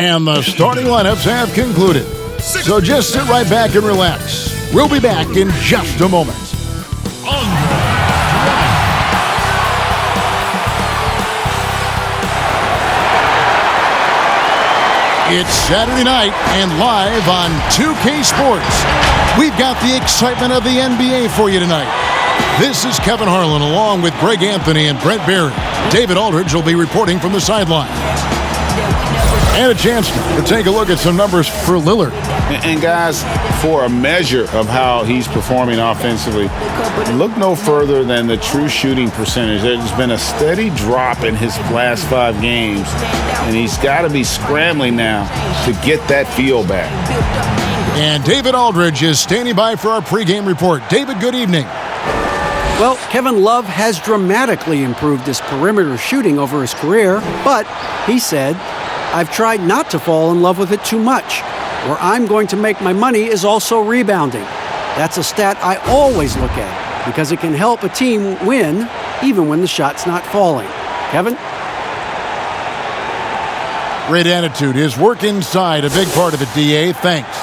And the starting lineups have concluded. So just sit right back and relax. We'll be back in just a moment. It's Saturday night and live on 2K Sports. We've got the excitement of the NBA for you tonight. This is Kevin Harlan along with Greg Anthony and Brent Barry. David Aldridge will be reporting from the sideline. And a chance to take a look at some numbers for Lillard. And guys, for a measure of how he's performing offensively, look no further than the true shooting percentage. There's been a steady drop in his last 5 games, and he's got to be scrambling now to get that feel back. And David Aldridge is standing by for our pregame report. David, good evening. Well, Kevin Love has dramatically improved his perimeter shooting over his career, but he said, "I've tried not to fall in love with it too much. Where I'm going to make my money is also rebounding. That's a stat I always look at because it can help a team win even when the shot's not falling." Kevin? Great attitude. His work inside, a big part of it, DA. Thanks.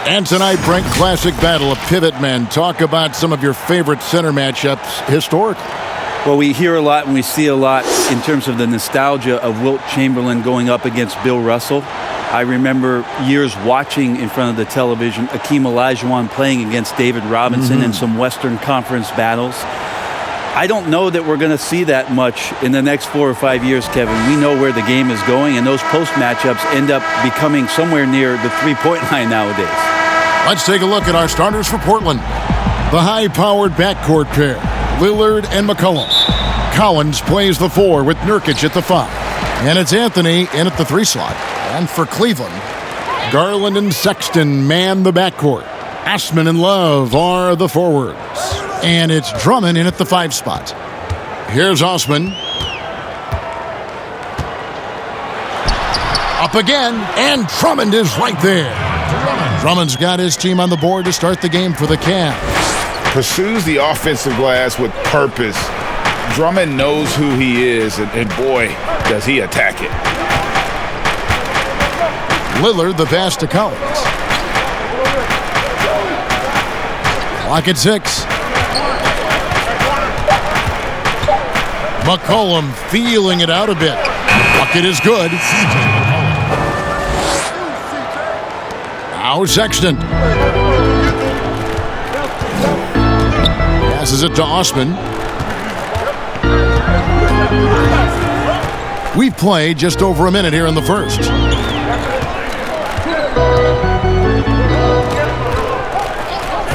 And tonight, Brent, classic battle of pivot men. Talk about some of your favorite center matchups historically. Well, we hear a lot and we see a lot in terms of the nostalgia of Wilt Chamberlain going up against Bill Russell. I remember years watching in front of the television Akeem Olajuwon playing against David Robinson in some Western Conference battles. I don't know that we're going to see that much in the next 4 or 5 years, Kevin. We know where the game is going, and those post matchups end up becoming somewhere near the three-point line nowadays. Let's take a look at our starters for Portland. The high-powered backcourt pair, Lillard and McCollum. Collins plays the 4 with Nurkic at the 5. And it's Anthony in at the 3 slot. And for Cleveland, Garland and Sexton man the backcourt. Ashman and Love are the forwards. And it's Drummond in at the 5 spot. Here's Osman. Up again, and Drummond is right there. Drummond's got his team on the board to start the game for the Cavs. Pursues the offensive glass with purpose. Drummond knows who he is, and boy, does he attack it. Lillard the pass to Collins. Clock at 6. McCollum feeling it out a bit. Bucket is good. Now Sexton. Passes it to Osman. We've played just over a minute here in the first.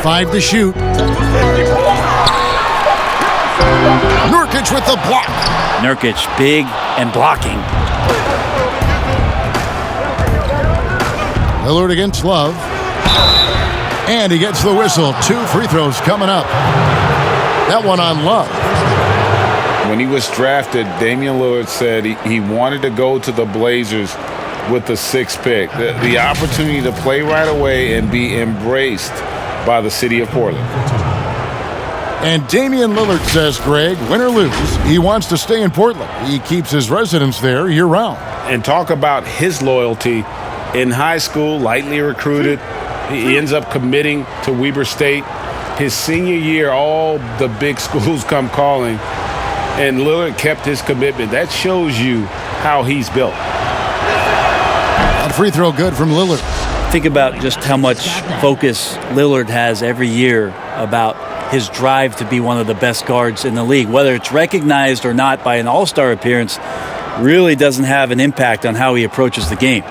Five to shoot. Nurkic with the block. Nurkic big and blocking. Lillard against Love. And he gets the whistle. 2 free throws coming up. That one on Love. When he was drafted, Damian Lillard said he wanted to go to the Blazers with the 6th pick. The opportunity to play right away and be embraced by the city of Portland. And Damian Lillard says, Greg, win or lose, he wants to stay in Portland. He keeps his residence there year-round. And talk about his loyalty. In high school, lightly recruited, he ends up committing to Weber State. His senior year, all the big schools come calling, and Lillard kept his commitment. That shows you how he's built. That free throw good from Lillard. Think about just how much focus Lillard has every year about his drive to be one of the best guards in the league. Whether it's recognized or not by an all-star appearance really doesn't have an impact on how he approaches the game.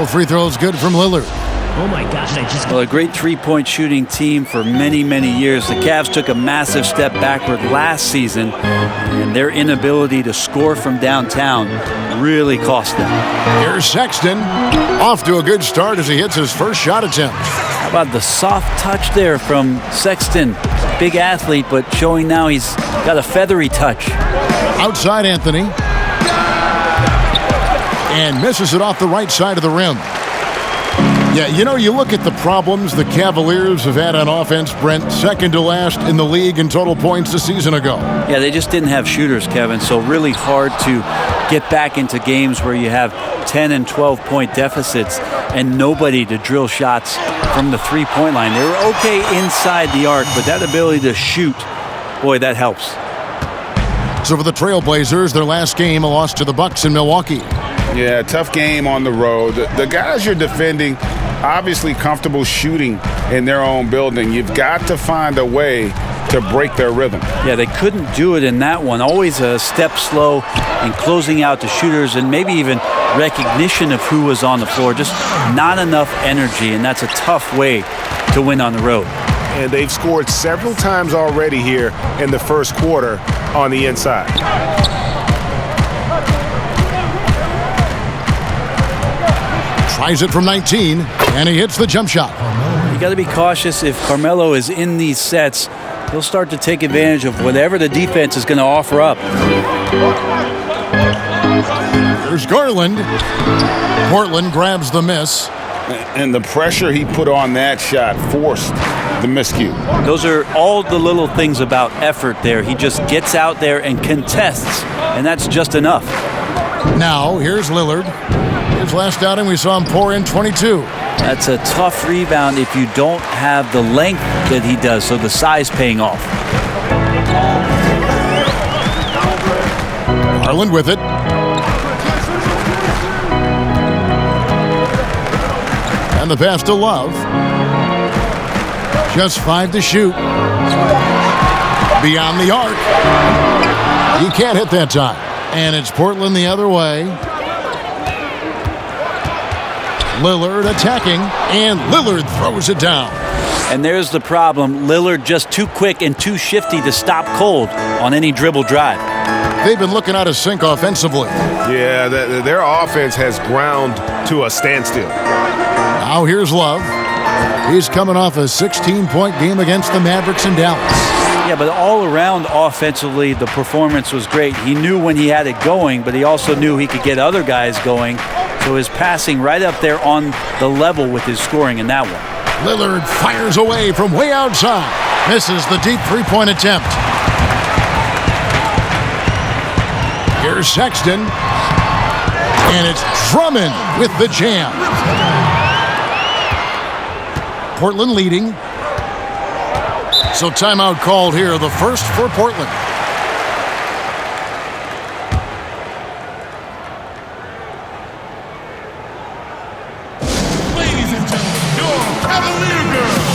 Free throw is good from Lillard. Oh my gosh, Well, a great three-point shooting team for many, many years. The Cavs took a massive step backward last season, and their inability to score from downtown really cost them. Here's Sexton. Off to a good start as he hits his first shot attempt. How about the soft touch there from Sexton? Big athlete, but showing now he's got a feathery touch. Outside Anthony. And misses it off the right side of the rim. Yeah, you know, you look at the problems the Cavaliers have had on offense, Brent, second to last in the league in total points a season ago. Yeah, they just didn't have shooters, Kevin, so really hard to get back into games where you have 10 and 12-point deficits and nobody to drill shots from the three-point line. They were okay inside the arc, but that ability to shoot, boy, that helps. So for the Trailblazers, their last game, a loss to the Bucks in Milwaukee. Yeah, tough game on the road. The guys you're defending, obviously comfortable shooting in their own building. You've got to find a way to break their rhythm. Yeah, they couldn't do it in that one. Always a step slow in closing out the shooters and maybe even recognition of who was on the floor. Just not enough energy, and that's a tough way to win on the road. And they've scored several times already here in the first quarter on the inside. Tries it from 19, and he hits the jump shot. You got to be cautious. If Carmelo is in these sets, he'll start to take advantage of whatever the defense is going to offer up. There's Garland. Portland grabs the miss. And the pressure he put on that shot forced the miscue. Those are all the little things about effort there. He just gets out there and contests, and that's just enough. Now, here's Lillard. His last outing, we saw him pour in 22. That's a tough rebound if you don't have the length that he does, so the size paying off. Garland with it. And the pass to Love. Just 5 to shoot. Beyond the arc. He can't hit that time. And it's Portland the other way. Lillard attacking, and Lillard throws it down. And there's the problem. Lillard just too quick and too shifty to stop cold on any dribble drive. They've been looking out of sync offensively. Yeah, their offense has ground to a standstill. Now here's Love. He's coming off a 16-point game against the Mavericks in Dallas. Yeah, but all around offensively, the performance was great. He knew when he had it going, but he also knew he could get other guys going. So his passing right up there on the level with his scoring in that one. Lillard fires away from way outside. Misses the deep three-point attempt. Here's Sexton. And it's Drummond with the jam. Portland leading. So timeout called here, the first for Portland. Ladies and gentlemen, your Cavalier girls.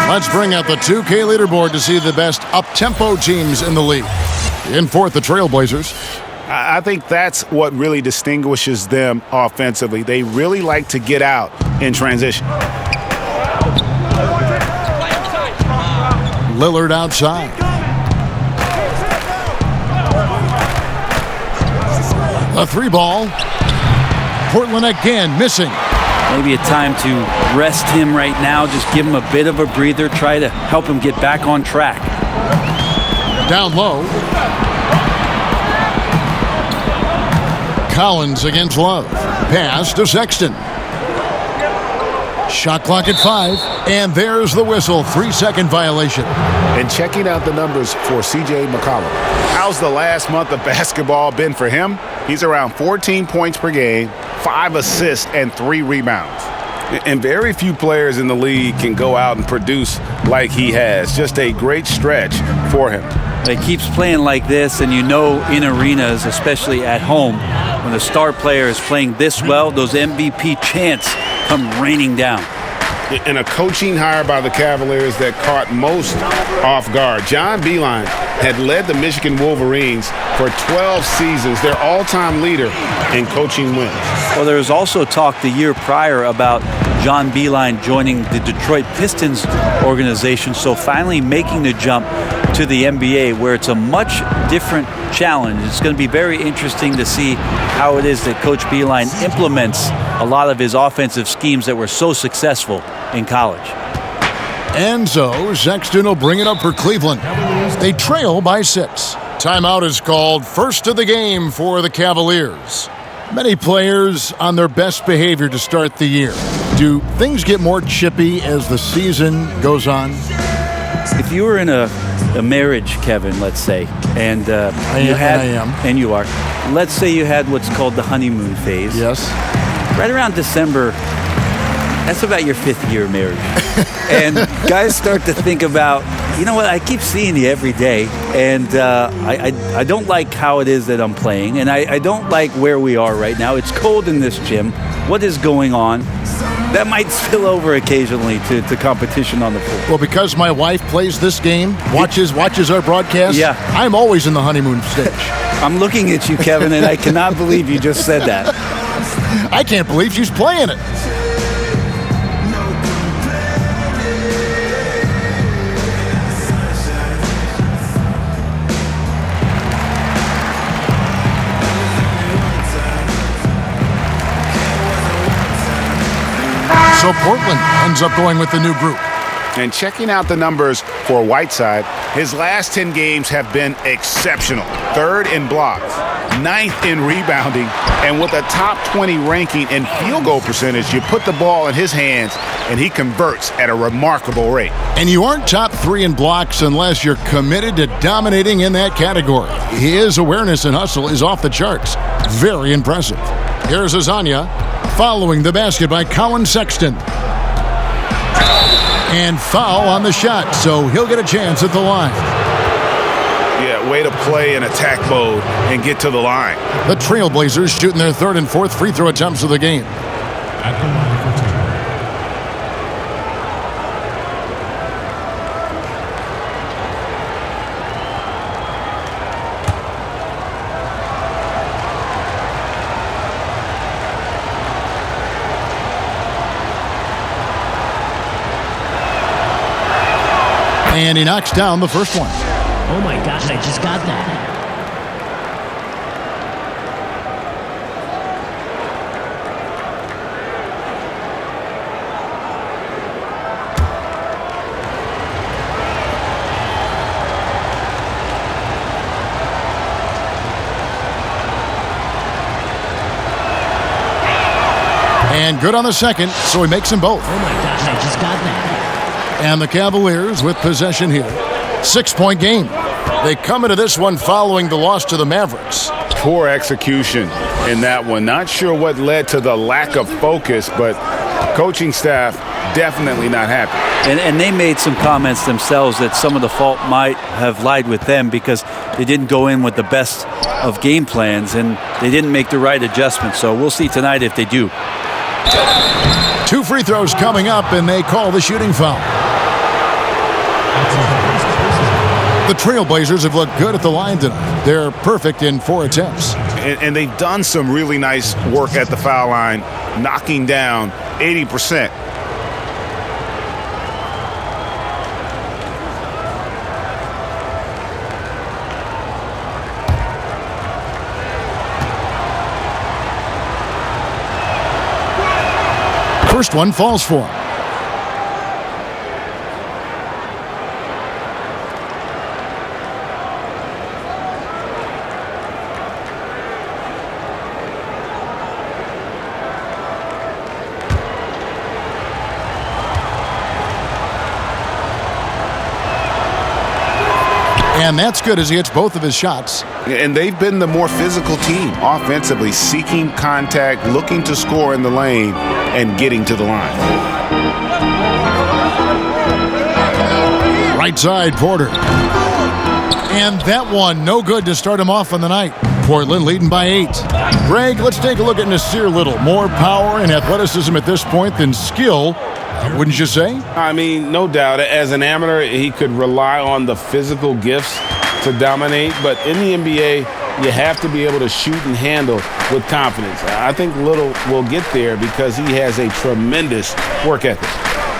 Let's bring out the 2K leaderboard to see the best up-tempo teams in the league. In fourth, the Trailblazers. I think that's what really distinguishes them offensively. They really like to get out in transition. Lillard outside. A three ball. Portland again missing. Maybe a time to rest him right now. Just give him a bit of a breather. Try to help him get back on track. Down low. Collins against Love. Pass to Sexton. Shot clock at 5. And there's the whistle. 3-second violation. And checking out the numbers for C.J. McCollum. How's the last month of basketball been for him? He's around 14 points per game, 5 assists, and 3 rebounds. And very few players in the league can go out and produce like he has. Just a great stretch for him. He keeps playing like this, and in arenas, especially at home, when the star player is playing this well, those MVP chants come raining down. And a coaching hire by the Cavaliers that caught most off guard. John Beilein had led the Michigan Wolverines for 12 seasons, their all-time leader in coaching wins. Well, there was also talk the year prior about John Beilein joining the Detroit Pistons organization, so finally making the jump to the NBA, where it's a much different challenge. It's going to be very interesting to see how it is that Coach Beilein implements a lot of his offensive schemes that were so successful in college. And so Sexton will bring it up for Cleveland. They trail by 6. Timeout is called, first of the game for the Cavaliers. Many players on their best behavior to start the year. Do things get more chippy as the season goes on? If you were in a marriage, Kevin, let's say, and I am. And you are. Let's say you had what's called the honeymoon phase. Yes. Right around December, that's about your 5th year of marriage. And guys start to think about, you know what, I keep seeing you every day, and I don't like how it is that I'm playing, and I don't like where we are right now. It's cold in this gym. What is going on? That might spill over occasionally to competition on the floor. Well, because my wife plays this game, watches our broadcast, yeah. I'm always in the honeymoon stage. I'm looking at you, Kevin, and I cannot believe you just said that. I can't believe she's playing it. So Portland ends up going with the new group. And checking out the numbers for Whiteside, his last 10 games have been exceptional. 3rd in blocks, 9th in rebounding, and with a top 20 ranking in field goal percentage, you put the ball in his hands and he converts at a remarkable rate. And you aren't top 3 in blocks unless you're committed to dominating in that category. His awareness and hustle is off the charts. Very impressive. Here's Azania following the basket by Colin Sexton. And foul on the shot, so he'll get a chance at the line. Yeah, way to play in attack mode and get to the line. The Trailblazers shooting their 3rd and 4th free throw attempts of the game. At the line for 2. And he knocks down the first one. Oh my gosh, I just got that. And good on the second, so he makes them both. Oh my gosh, I just got that. And the Cavaliers with possession here. 6-point game. They come into this one following the loss to the Mavericks. Poor execution in that one. Not sure what led to the lack of focus, but coaching staff definitely not happy. And they made some comments themselves that some of the fault might have lied with them because they didn't go in with the best of game plans and they didn't make the right adjustments. So we'll see tonight if they do. 2 free throws coming up, and they call the shooting foul. The Trailblazers have looked good at the line tonight. They're perfect in 4 attempts. And they've done some really nice work at the foul line, knocking down 80%. First one falls for him. And that's good as he hits both of his shots. And they've been the more physical team offensively, seeking contact, looking to score in the lane. and getting to the line. Right side, Porter. And that one, no good to start him off on the night. Portland leading by 8. Greg, let's take a look at Nasir Little. More power and athleticism at this point than skill, wouldn't you say? I mean, no doubt. As an amateur, he could rely on the physical gifts to dominate. But in the NBA, you have to be able to shoot and handle with confidence. I think Little will get there because he has a tremendous work ethic.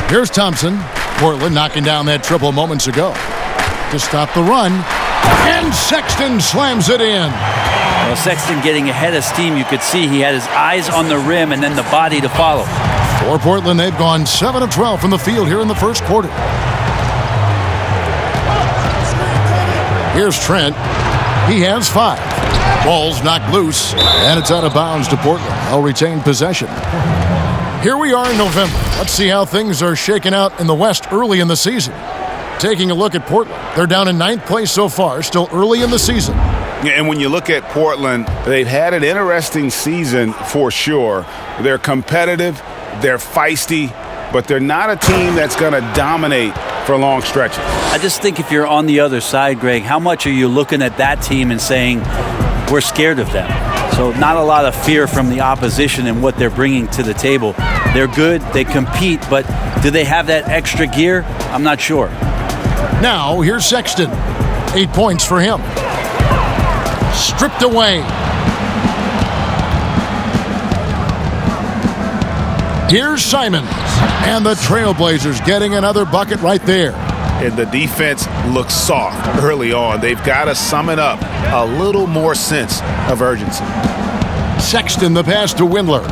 Here's Thompson. Portland knocking down that triple moments ago to stop the run. And Sexton slams it in. Well, Sexton getting ahead of steam. You could see he had his eyes on the rim and then the body to follow. For Portland, they've gone 7 of 12 from the field here in the first quarter. Here's Trent. He has 5. Ball's knocked loose, and it's out of bounds to Portland. They'll retain possession. Here we are in November. Let's see how things are shaking out in the West early in the season. Taking a look at Portland. They're down in 9th place so far, still early in the season. Yeah, and when you look at Portland, they've had an interesting season for sure. They're competitive, they're feisty, but they're not a team that's going to dominate for long stretches. I just think if you're on the other side, Greg, how much are you looking at that team and saying, we're scared of them? So not a lot of fear from the opposition and what they're bringing to the table. They're good, they compete, but do they have that extra gear? I'm not sure. Now, here's Sexton. 8 points for him. Stripped away. Here's Simons. And the Trailblazers getting another bucket right there. And the defense looks soft early on. They've got to sum it up. A little more sense of urgency. Sexton, the pass to Windler.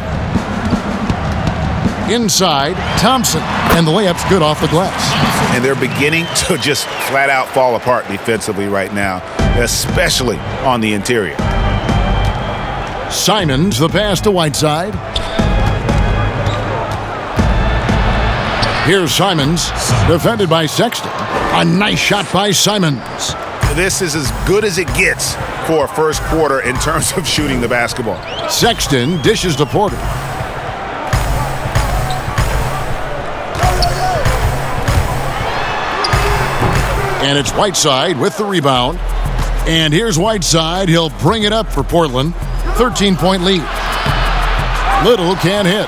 Inside, Thompson. And the layup's good off the glass. And they're beginning to just flat out fall apart defensively right now, especially on the interior. Simons, the pass to Whiteside. Here's Simons, defended by Sexton. A nice shot by Simons. This is as good as it gets for a first quarter in terms of shooting the basketball. Sexton dishes to Porter. And it's Whiteside with the rebound. And here's Whiteside. He'll bring it up for Portland. 13-point lead. Little can't hit.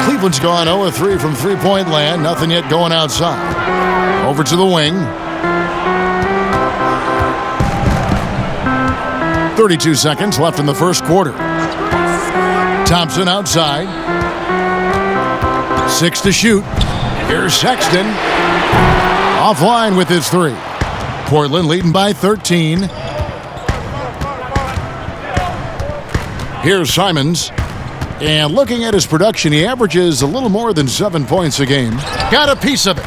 Cleveland's gone 0-3 from three-point land. Nothing yet going outside. Over to the wing. 32 seconds left in the first quarter. Thompson outside. 6 to shoot. Here's Sexton. Offline with his 3. Portland leading by 13. Here's Simons. And looking at his production, he averages a little more than 7 points a game. Got a piece of it.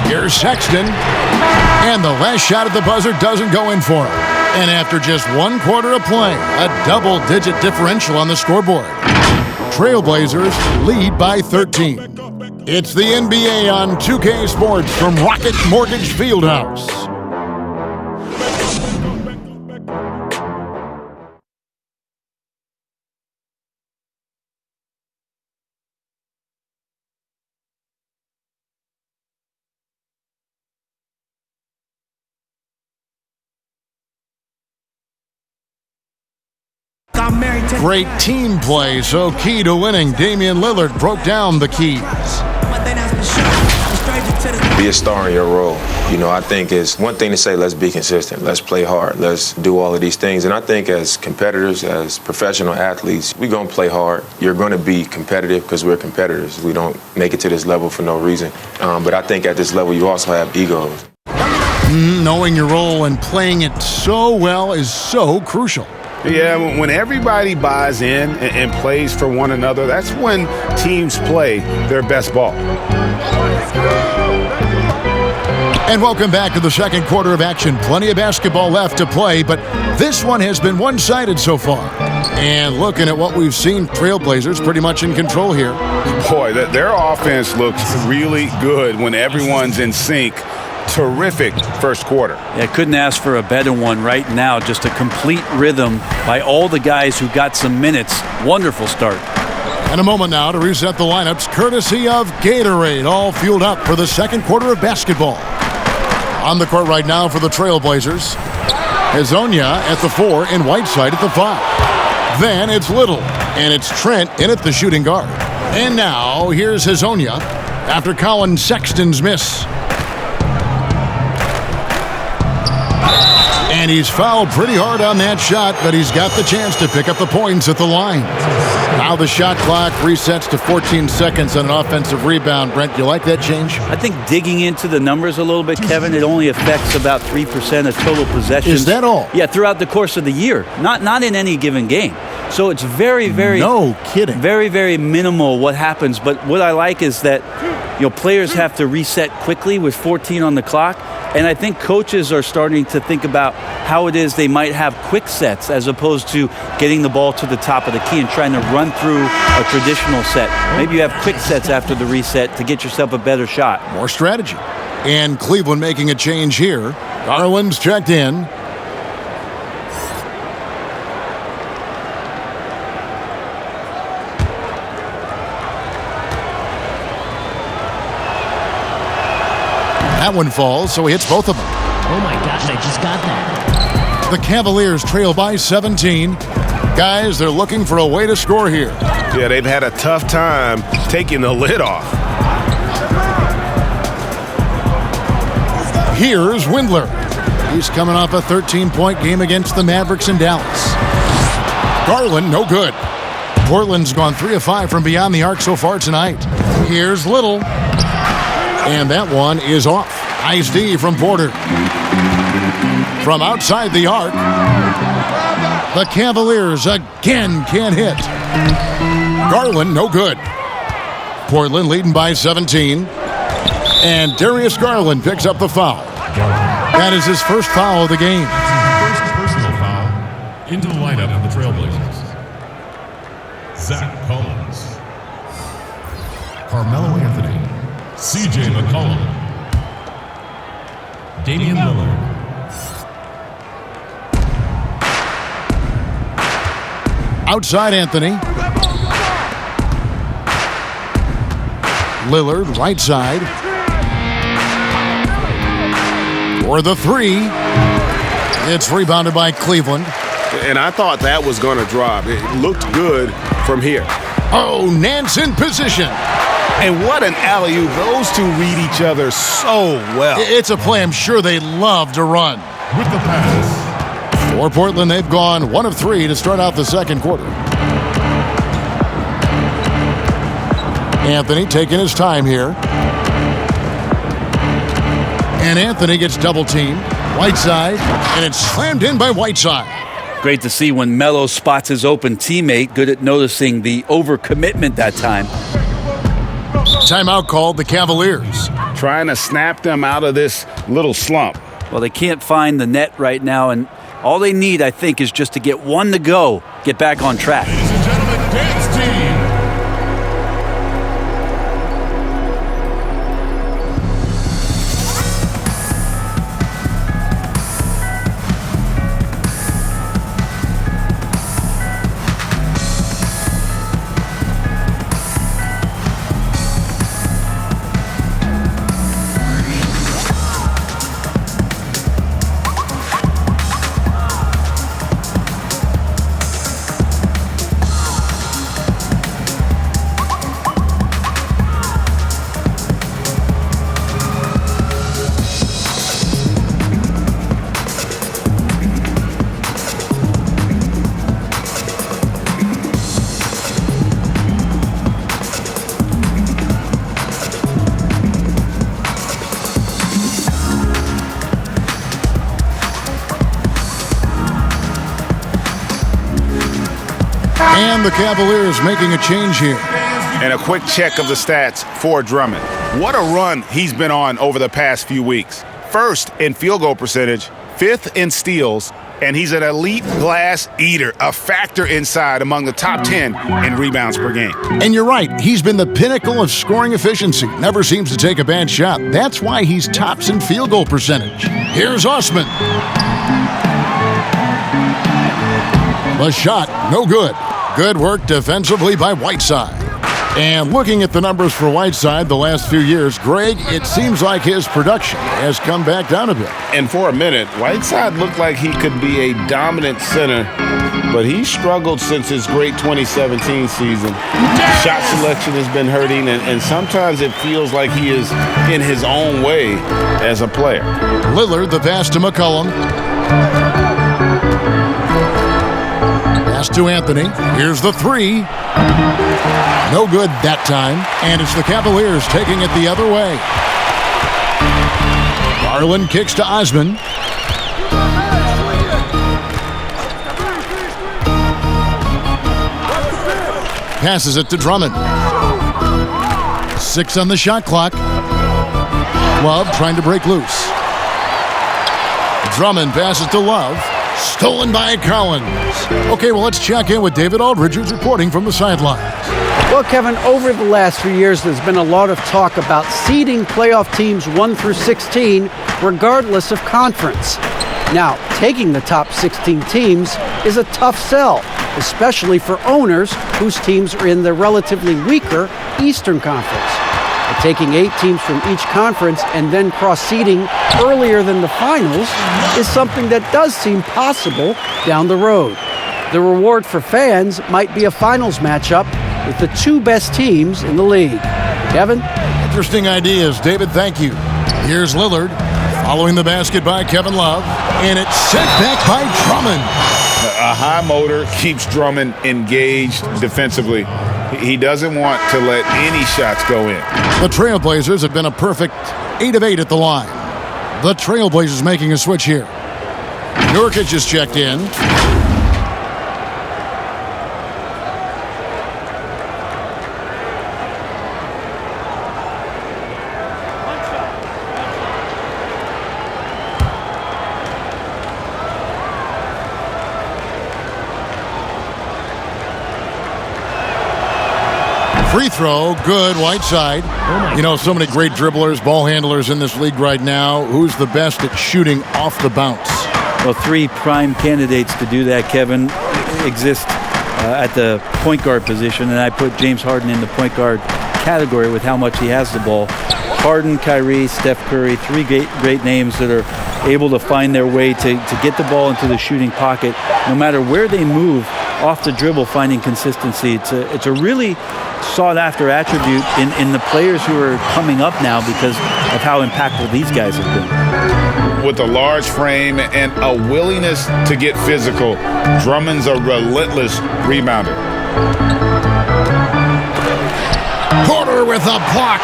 Here's Sexton. And the last shot at the buzzer doesn't go in for him. And after just 1 quarter of play, a double-digit differential on the scoreboard. Trailblazers lead by 13. It's the NBA on 2K Sports from Rocket Mortgage Fieldhouse. Great team play, so key to winning. Damian Lillard broke down the keys. Be a star in your role. You know, I think it's one thing to say, let's be consistent, let's play hard, let's do all of these things. And I think as competitors, as professional athletes, we're going to play hard. You're going to be competitive because we're competitors. We don't make it to this level for no reason. But I think at this level, you also have egos. Knowing your role and playing it so well is so crucial. Yeah, when everybody buys in and plays for one another, that's when teams play their best ball. And welcome back to the second quarter of action. Plenty of basketball left to play, but this one has been one-sided so far. And looking at what we've seen, Trailblazers pretty much in control here. Boy, their offense looks really good when everyone's in sync. terrific first quarter. Yeah, couldn't ask for a better one right now. Just a complete rhythm by all the guys who got some minutes. Wonderful start. And a moment now to reset the lineups, courtesy of Gatorade, all fueled up for the second quarter of basketball. On the court right now for the Trailblazers, Hezonja at the 4 and Whiteside at the 5. Then it's Little, and it's Trent in at the shooting guard. And now here's Hezonja after Colin Sexton's miss. And he's fouled pretty hard on that shot, but he's got the chance to pick up the points at the line. Now the shot clock resets to 14 seconds on an offensive rebound. Brent, you like that change? I think digging into the numbers a little bit, Kevin, it only affects about 3% of total possessions. Is that all? Yeah, throughout the course of the year. Not in any given game. So it's very, very... No kidding. Very, very minimal what happens. But what I like is that, players have to reset quickly with 14 on the clock. And I think coaches are starting to think about how it is they might have quick sets as opposed to getting the ball to the top of the key and trying to run through a traditional set. Maybe you have quick sets after the reset to get yourself a better shot. More strategy. And Cleveland making a change here. Garland's checked in. That one falls, so he hits both of them. Oh my gosh, I just got that. The Cavaliers trail by 17. Guys, they're looking for a way to score here. Yeah, they've had a tough time taking the lid off. Here's Windler. He's coming off a 13-point game against the Mavericks in Dallas. Garland, no good. Portland's gone 3 of 5 from beyond the arc so far tonight. Here's Little. And that one is off. Nice D from Porter. From outside the arc, the Cavaliers again can't hit. Garland, no good. Portland leading by 17. And Darius Garland picks up the foul. That is his first foul of the game. First personal foul into the lineup of the Trailblazers. Zach Collins. Carmelo Anthony. C.J. McCollum. Damian Lillard. Outside Anthony. Lillard, right side. For the 3. It's rebounded by Cleveland. And I thought that was going to drop. It looked good from here. Oh, Nance in position. And what an alley-oop. Those two read each other so well. It's a play I'm sure they love to run. With the pass. For Portland, they've gone 1 of 3 to start out the second quarter. Anthony taking his time here. And Anthony gets double-teamed. Whiteside, and it's slammed in by Whiteside. Great to see when Melo spots his open teammate. Good at noticing the overcommitment that time. Timeout called the Cavaliers. Trying to snap them out of this little slump. Well, they can't find the net right now, and all they need, I think, is just to get one to go, get back on track. Ladies and gentlemen, dance team. And the Cavaliers making a change here. And a quick check of the stats for Drummond. What a run he's been on over the past few weeks. First in field goal percentage, 5th in steals, and he's an elite glass eater, a factor inside among the top 10 in rebounds per game. And you're right, he's been the pinnacle of scoring efficiency. Never seems to take a bad shot. That's why he's tops in field goal percentage. Here's Osman. The shot, no good. Good work defensively by Whiteside. And looking at the numbers for Whiteside the last few years, Greg, it seems like his production has come back down a bit. And for a minute, Whiteside looked like he could be a dominant center, but he struggled since his great 2017 season. Shot selection has been hurting, and sometimes it feels like he is in his own way as a player. Lillard, the pass to McCollum. Pass to Anthony. Here's the three. No good that time, and it's the Cavaliers taking it the other way. Garland kicks to Osman. Passes it to Drummond. 6 on the shot clock. Love trying to break loose. Drummond passes to Love. Stolen by Collins. Okay, well, let's check in with David Aldridge, who's reporting from the sidelines. Well, Kevin, over the last few years, there's been a lot of talk about seeding playoff teams 1 through 16, regardless of conference. Now, taking the top 16 teams is a tough sell, especially for owners whose teams are in the relatively weaker Eastern Conference. But taking 8 teams from each conference and then cross-seeding earlier than the finals is something that does seem possible down the road. The reward for fans might be a finals matchup with the 2 best teams in the league. Kevin? Interesting ideas. David, thank you. Here's Lillard, following the basket by Kevin Love, and it's sent back by Drummond. A high motor keeps Drummond engaged defensively. He doesn't want to let any shots go in. The Trailblazers have been a perfect 8 of 8 at the line. The Trailblazers making a switch here. Nurkic is checked in. Free throw, good, Whiteside. You know, so many great dribblers, ball handlers in this league right now. Who's the best at shooting off the bounce? Well, 3 prime candidates to do that, Kevin, exist at the point guard position, and I put James Harden in the point guard category with how much he has the ball. Harden, Kyrie, Steph Curry, 3 great names that are able to find their way to get the ball into the shooting pocket. No matter where they move, off the dribble, finding consistency. It's a really sought-after attribute in the players who are coming up now because of how impactful these guys have been. With a large frame and a willingness to get physical, Drummond's a relentless rebounder. Porter with a block.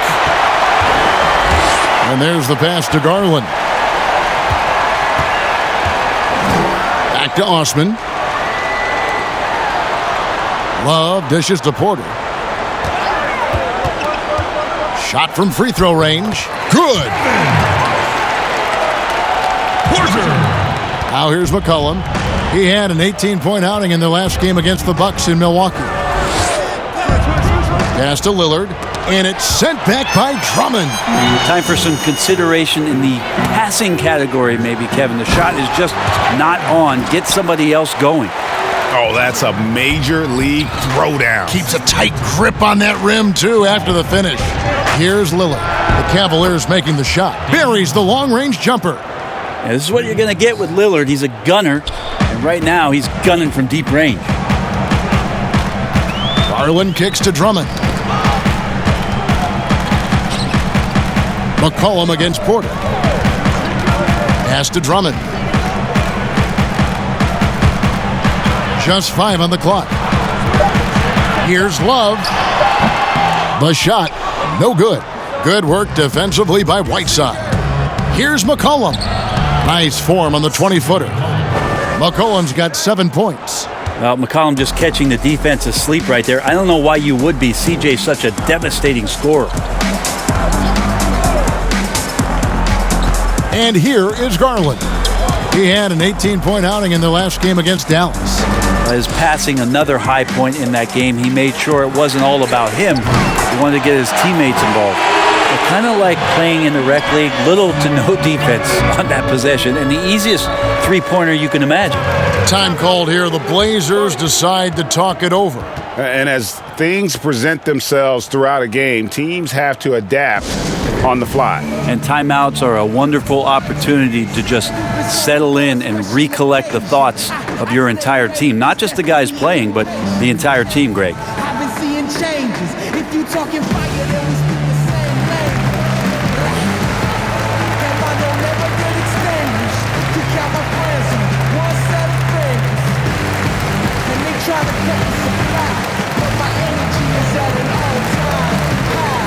And there's the pass to Garland. Back to Osman. Love dishes to Porter. Shot from free throw range. Good. Porter. Now here's McCollum. He had an 18-point outing in their last game against the Bucks in Milwaukee. Pass to Lillard, and it's sent back by Drummond. Time for some consideration in the passing category, maybe, Kevin. The shot is just not on. Get somebody else going. Oh, that's a major league throwdown. Keeps a tight grip on that rim, too, after the finish. Here's Lillard. The Cavaliers making the shot. Buries the long-range jumper. Yeah, this is what you're going to get with Lillard. He's a gunner, and right now he's gunning from deep range. Garland kicks to Drummond. McCollum against Porter. Pass to Drummond. Just 5 on the clock. Here's Love. The shot, no good. Good work defensively by Whiteside. Here's McCollum. Nice form on the 20-footer. McCollum's got 7 points. Well, McCollum just catching the defense asleep right there. I don't know why you would be. CJ's such a devastating scorer. And here is Garland. He had an 18-point outing in the last game against Dallas. His passing, another high point in that game. He made sure it wasn't all about him. He wanted to get his teammates involved. Kind of like playing in the rec league, little to no defense on that possession, and the easiest three-pointer you can imagine. Time called here. The Blazers decide to talk it over. And as things present themselves throughout a game, teams have to adapt on the fly. And timeouts are a wonderful opportunity to just settle in and recollect the thoughts of your entire team. Not just the guys playing, but the entire team, Greg. I've been seeing changes. If you talking fire, then we speak the same language. And I don't never get extinguished. Kick out my friends and one set of fingers. And they try to cut the supply, but my energy is at an all-time high.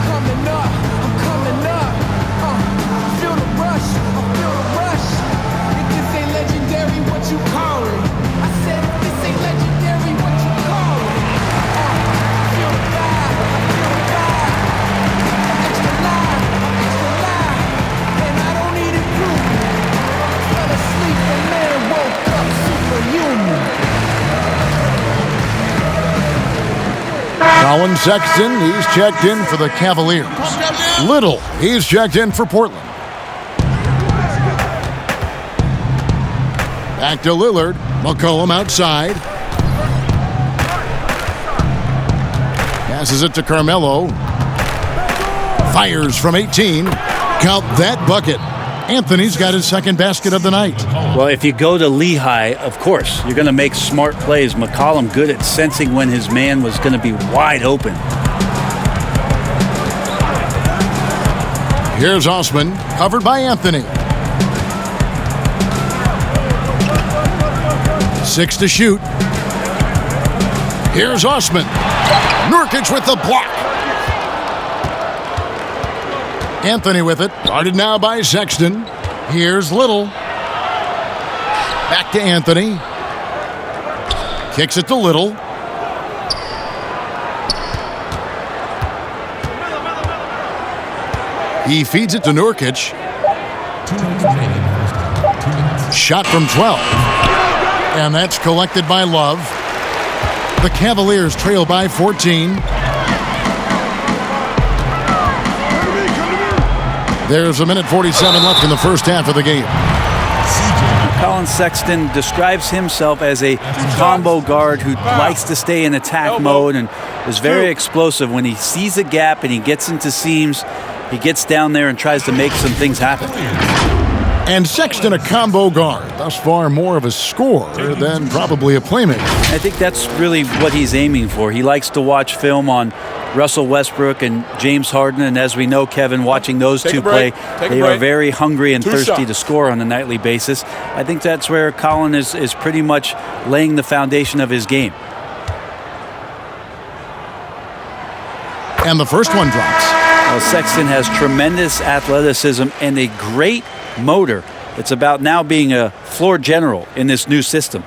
Coming up, I'm coming up. Feel the rush, I feel the rush. If this ain't legendary, what you call it? I said if this ain't legendary, what you call it? Feel the vibe, I feel the vibe. I'm extra live, and I don't need improvement. Fell asleep and then woke up superhuman. Colin Sexton, he's checked in for the Cavaliers. Little, he's checked in for Portland. Back to Lillard. McCollum outside. Passes it to Carmelo. Fires from 18. Count that bucket. Anthony's got his second basket of the night. Well, if you go to Lehigh, of course, you're going to make smart plays. McCollum good at sensing when his man was going to be wide open. Here's Osman, covered by Anthony. 6 to shoot. Here's Osman. Nurkic with the block. Anthony with it. Guarded now by Sexton. Here's Little. Back to Anthony. Kicks it to Little. He feeds it to Nurkic. 2 minutes remaining. 2 minutes. Shot from 12. And that's collected by Love. The Cavaliers trail by 14. There's a minute 47 left in the first half of the game. Colin Sexton describes himself as a combo guard who likes to stay in attack mode and is very explosive. When he sees a gap and he gets into seams, he gets down there and tries to make some things happen. And Sexton, a combo guard, thus far more of a scorer than probably a playmaker. I think that's really what he's aiming for. He likes to watch film on Russell Westbrook and James Harden, and as we know, Kevin, watching those two play, they are very hungry and thirsty to score on a nightly basis. I think that's where Colin is pretty much laying the foundation of his game. And the first one drops. Well, Sexton has tremendous athleticism and a great motor. It's about now being a floor general in this new system.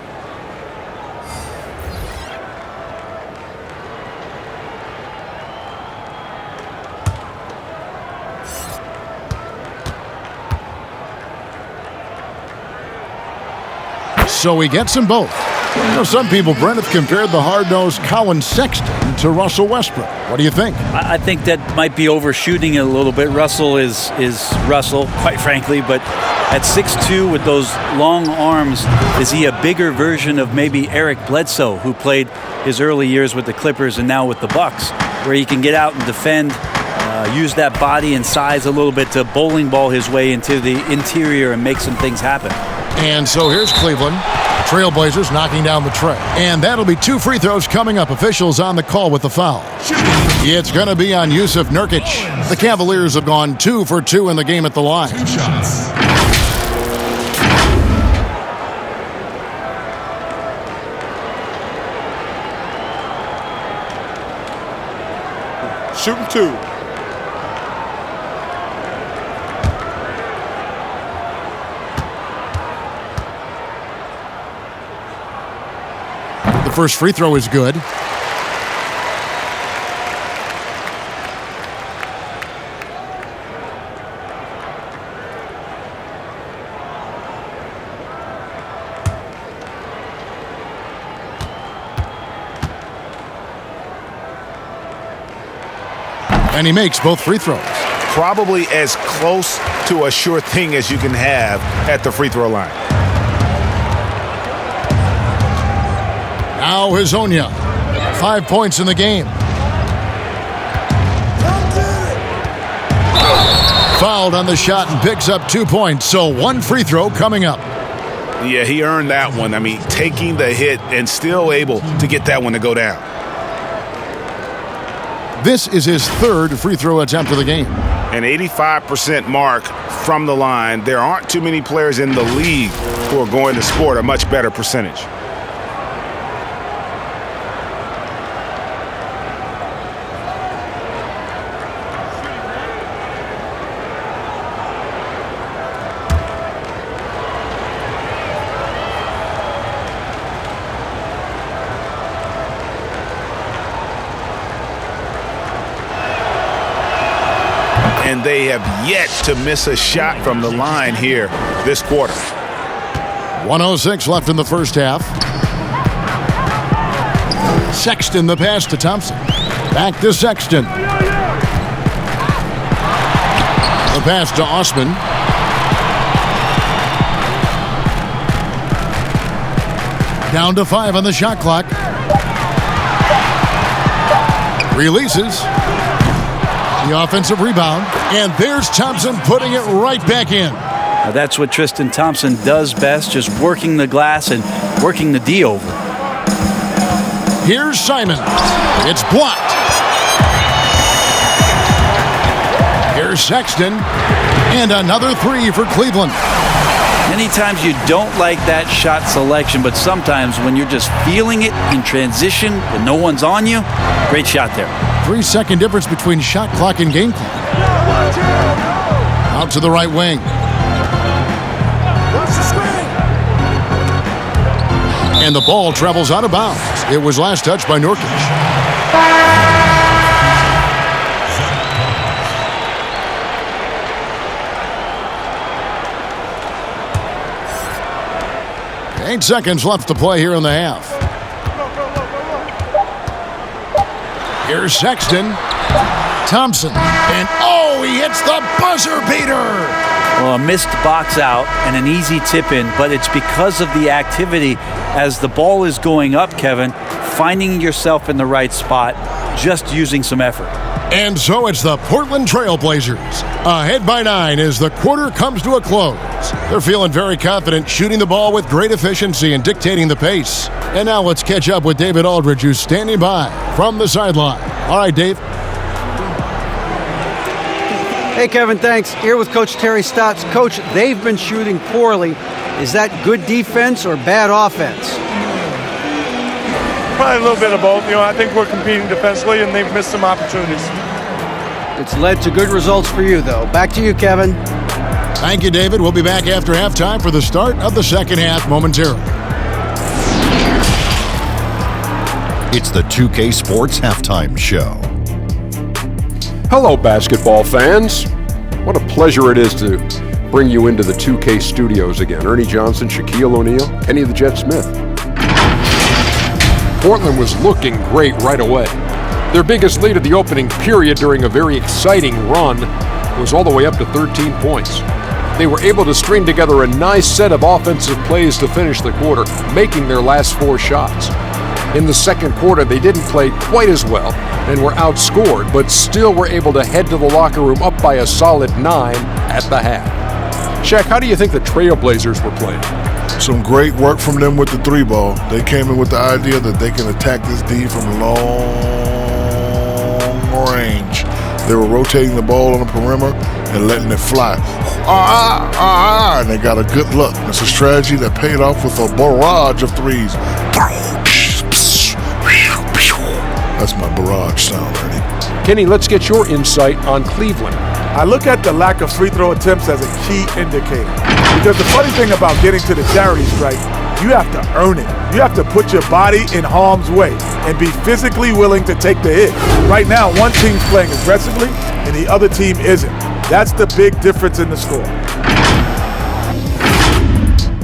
So he gets them both. You know, some people, Brent, have compared the hard-nosed Colin Sexton to Russell Westbrook. What do you think? I think that might be overshooting it a little bit. Russell is Russell, quite frankly, but at 6'2", with those long arms, is he a bigger version of maybe Eric Bledsoe, who played his early years with the Clippers and now with the Bucks, where he can get out and defend, use that body and size a little bit to bowling ball his way into the interior and make some things happen. And so here's Cleveland. Trailblazers knocking down the tray. And that'll be 2 free throws coming up. Officials on the call with the foul. It's going to be on Yusuf Nurkic. The Cavaliers have gone 2 for 2 in the game at the line. 2 shots. Shooting 2. The first free throw is good. And he makes both free throws. Probably as close to a sure thing as you can have at the free throw line. Now Hezonja, 5 points in the game. Fouled on the shot and picks up 2 points, so 1 free throw coming up. Yeah, he earned that one. I mean, taking the hit and still able to get that one to go down. This is his 3rd free throw attempt of the game. An 85% mark from the line. There aren't too many players in the league who are going to sport a much better percentage. And they have yet to miss a shot from the line here this quarter. 1:06 left in the first half. Sexton the pass to Thompson. Back to Sexton. The pass to Osman. Down to 5 on the shot clock. Releases. The offensive rebound, and there's Thompson putting it right back in. Now that's what Tristan Thompson does best, just working the glass and working the D over. Here's Simon. It's blocked. Here's Sexton, and another 3 for Cleveland. Many times you don't like that shot selection, but sometimes when you're just feeling it in transition and no one's on you, great shot there. 3-second difference between shot clock and game clock. Out to the right wing. And the ball travels out of bounds. It was last touched by Nurkic. Eight seconds left to play here in the half. Here's Sexton. Thompson. And he hits the buzzer beater. Well, a missed box out and an easy tip in, but it's because of the activity as the ball is going up, Kevin, finding yourself in the right spot, just using some effort. And so it's the Portland Trail Blazers, ahead by 9 as the quarter comes to a close. They're feeling very confident, shooting the ball with great efficiency and dictating the pace. And now let's catch up with David Aldridge, who's standing by from the sideline. All right, Dave. Hey, Kevin, thanks. Here with Coach Terry Stotts. Coach, they've been shooting poorly. Is that good defense or bad offense? Probably a little bit of both. I think we're competing defensively, and they've missed some opportunities. It's led to good results for you, though. Back to you, Kevin. Thank you, David. We'll be back after halftime for the start of the second half momentarily. It's the 2K Sports Halftime Show. Hello, basketball fans. What a pleasure it is to bring you into the 2K studios again. Ernie Johnson, Shaquille O'Neal, Kenny the Jet Smith. Portland was looking great right away. Their biggest lead of the opening period during a very exciting run was all the way up to 13 points. They were able to string together a nice set of offensive plays to finish the quarter, making their last 4 shots. In the second quarter, they didn't play quite as well and were outscored, but still were able to head to the locker room up by a solid 9 at the half. Shaq, how do you think the Trailblazers were playing? Some great work from them with the 3-ball. They came in with the idea that they can attack this D from long range. They were rotating the ball on the perimeter and letting it fly. And they got a good look. It's a strategy that paid off with a barrage of threes. That's my barrage sound, Ernie. Kenny, let's get your insight on Cleveland. I look at the lack of free throw attempts as a key indicator. Because the funny thing about getting to the charity stripe, you have to earn it. You have to put your body in harm's way and be physically willing to take the hit. Right now, one team's playing aggressively and the other team isn't. That's the big difference in the score.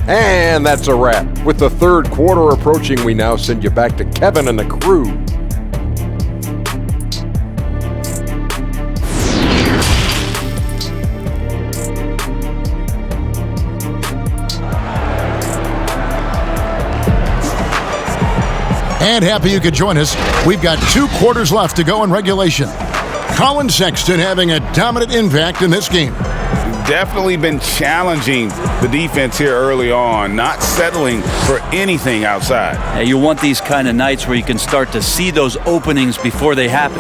And that's a wrap. With the third quarter approaching, we now send you back to Kevin and the crew. And happy you could join us. We've got 2 quarters left to go in regulation. Colin Sexton having a dominant impact in this game. Definitely been challenging the defense here early on, not settling for anything outside. Yeah, you want these kind of nights where you can start to see those openings before they happen.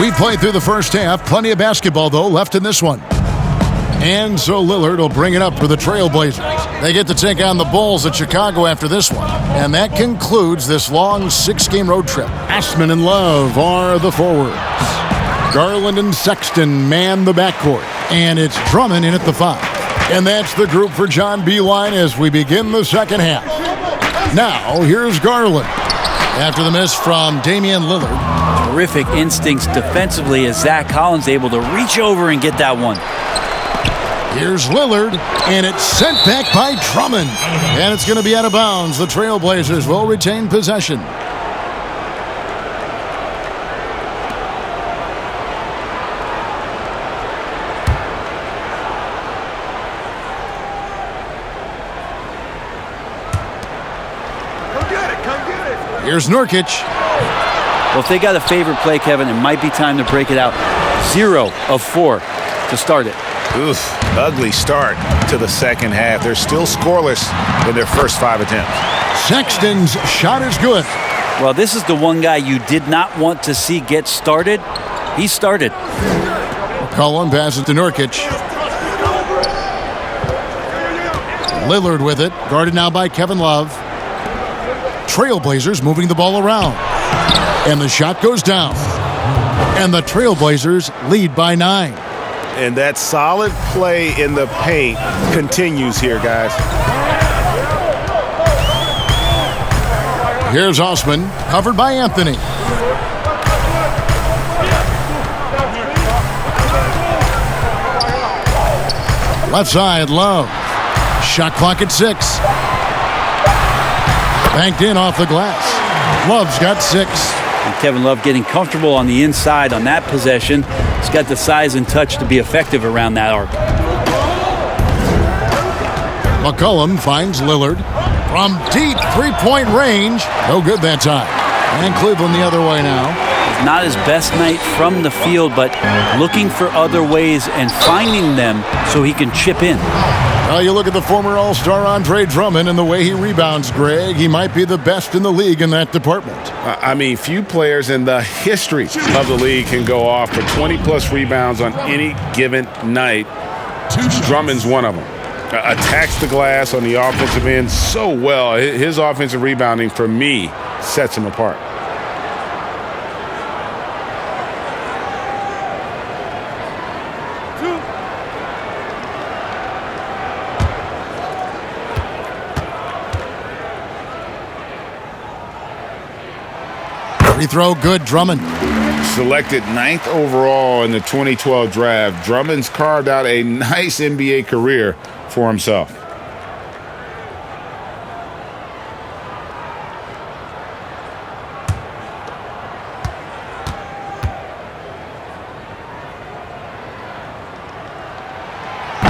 We played through the first half. Plenty of basketball, though, left in this one. And so Lillard will bring it up for the Trailblazers. They get to take on the Bulls at Chicago after this one. And that concludes this long 6-game road trip. Assman and Love are the forwards. Garland and Sexton man the backcourt. And it's Drummond in at the 5. And that's the group for John Beilein as we begin the second half. Now, here's Garland. After the miss from Damian Lillard. Terrific instincts defensively as Zach Collins able to reach over and get that one. Here's Lillard, and it's sent back by Drummond. And it's going to be out of bounds. The Trailblazers will retain possession. Here's Nurkic. Well, if they got a favorite play, Kevin, it might be time to break it out. 0 of 4 to start it. Oof, ugly start to the second half. They're still scoreless in their first 5 attempts. Sexton's shot is good. Well, this is the one guy you did not want to see get started. He started. McCollum passes to Nurkic. Lillard with it, guarded now by Kevin Love. Trailblazers moving the ball around. And the shot goes down. And the Trailblazers lead by 9. And that solid play in the paint continues here, guys. Here's Osman, covered by Anthony. Left side, Love. Shot clock at 6. Banked in off the glass. Love's got 6. And Kevin Love getting comfortable on the inside on that possession. He's got the size and touch to be effective around that arc. McCollum finds Lillard from deep 3-point range. No good that time. And Cleveland the other way now. Not his best night from the field, but looking for other ways and finding them so he can chip in. Well, you look at the former All-Star Andre Drummond and the way he rebounds, Greg. He might be the best in the league in that department. I mean, few players in the history of the league can go off for 20-plus rebounds on any given night. Drummond's one of them. Attacks the glass on the offensive end so well. His offensive rebounding, for me, sets him apart. Free throw, good, Drummond. Selected 9th overall in the 2012 draft, Drummond's carved out a nice NBA career for himself.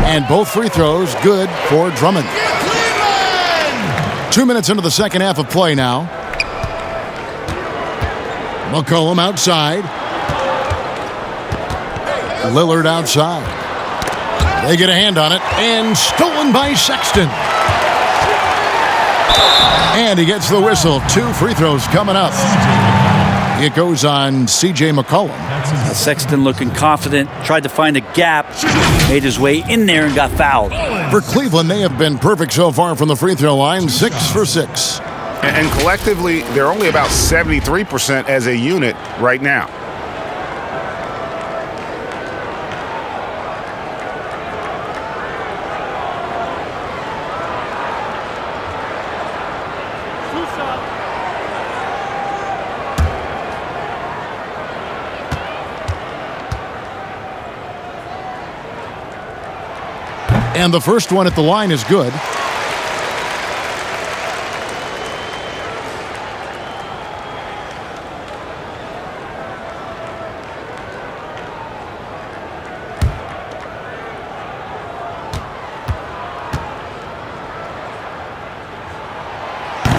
And both free throws good for Drummond. 2 minutes into the second half of play now. McCollum outside. Lillard outside. They get a hand on it, and stolen by Sexton. And he gets the whistle. 2 free throws coming up. It goes on C.J. McCollum. Sexton looking confident, tried to find a gap, made his way in there and got fouled. For Cleveland, they have been perfect so far from the free throw line, 6 for 6. And collectively, they're only about 73% as a unit right now. And the first one at the line is good.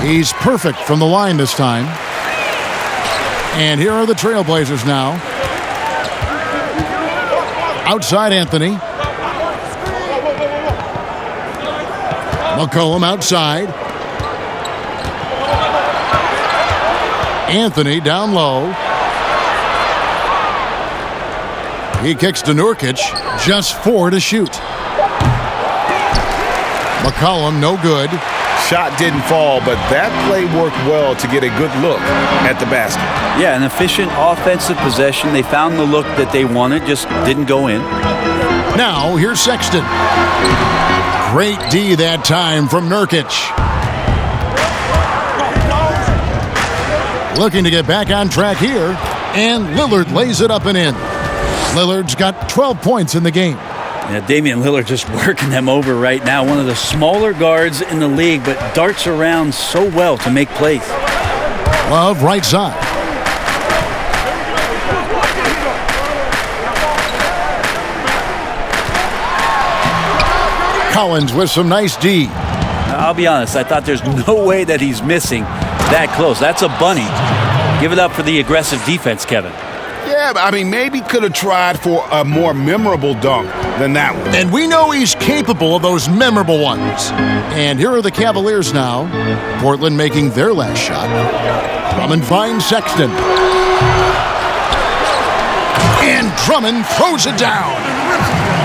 He's perfect from the line this time. And here are the Trailblazers now. Outside Anthony. McCollum outside. Anthony down low. He kicks to Nurkic. Just 4 to shoot. McCollum, no good. Shot didn't fall, but that play worked well to get a good look at the basket. Yeah, an efficient offensive possession. They found the look that they wanted, just didn't go in. Now, here's Sexton. Great D that time from Nurkic. Looking to get back on track here, and Lillard lays it up and in. Lillard's got 12 points in the game. Yeah, Damian Lillard just working them over right now. One of the smaller guards in the league, but darts around so well to make plays. Love right side. Collins with some nice D. I'll be honest, I thought there's no way that he's missing that close. That's a bunny. Give it up for the aggressive defense, Kevin. Yeah, I mean, maybe could have tried for a more memorable dunk than that one. And we know he's capable of those memorable ones. And here are the Cavaliers now. Portland making their last shot. Drummond finds Sexton. And Drummond throws it down.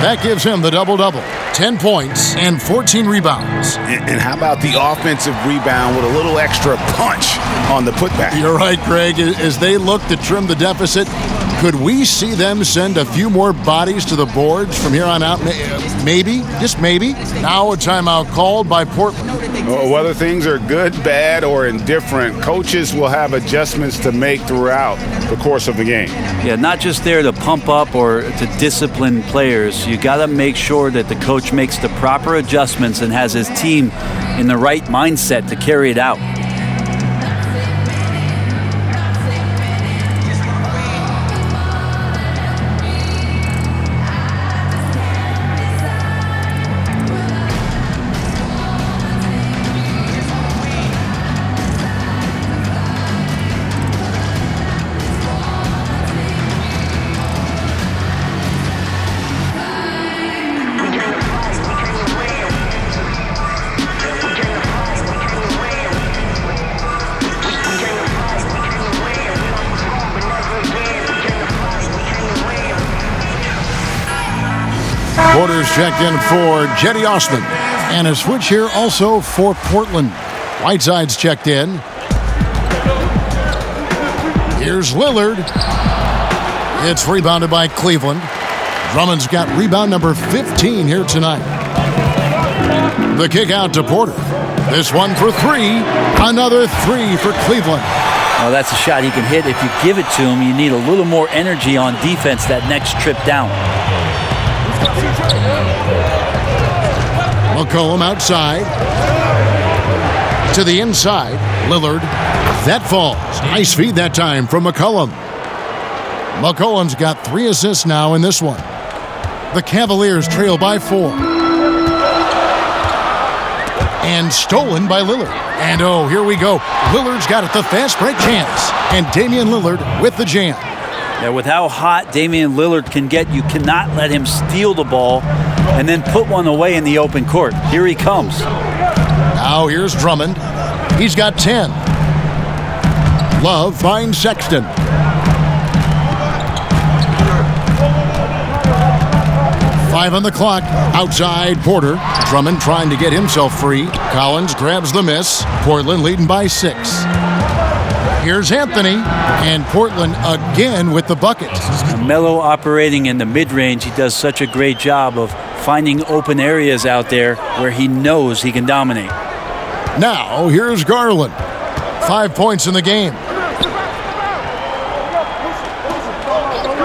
That gives him the double-double. 10 points and 14 rebounds. And how about the offensive rebound with a little extra punch on the putback? You're right, Greg. As they look to trim the deficit, could we see them send a few more bodies to the boards from here on out? Maybe, just maybe. Now a timeout called by Portland. Whether things are good, bad, or indifferent, coaches will have adjustments to make throughout the course of the game. Yeah, not just there to pump up or to discipline players. You got to make sure that the coach makes the proper adjustments and has his team in the right mindset to carry it out. Porter's checked in for Jetty Osman. And a switch here also for Portland. Whiteside's checked in. Here's Lillard. It's rebounded by Cleveland. Drummond's got rebound number 15 here tonight. The kick out to Porter. This one for 3. Another 3 for Cleveland. Oh, that's a shot he can hit. If you give it to him, you need a little more energy on defense that next trip down. McCollum outside. To the inside. Lillard. That falls. Nice feed that time from McCollum. McCollum's got 3 assists now in this one. The Cavaliers trail by 4. And stolen by Lillard. And oh, here we go. Lillard's got it. The fast break chance. And Damian Lillard with the jam. Yeah, with how hot Damian Lillard can get, you cannot let him steal the ball and then put one away in the open court. Here he comes. Now here's Drummond. He's got 10. Love finds Sexton. Five on the clock. Outside Porter. Drummond trying to get himself free. Collins grabs the miss. Portland leading by 6. Here's Anthony, and Portland again with the bucket. Melo operating in the mid-range. He does such a great job of finding open areas out there where he knows he can dominate. Now, here's Garland. 5 points in the game.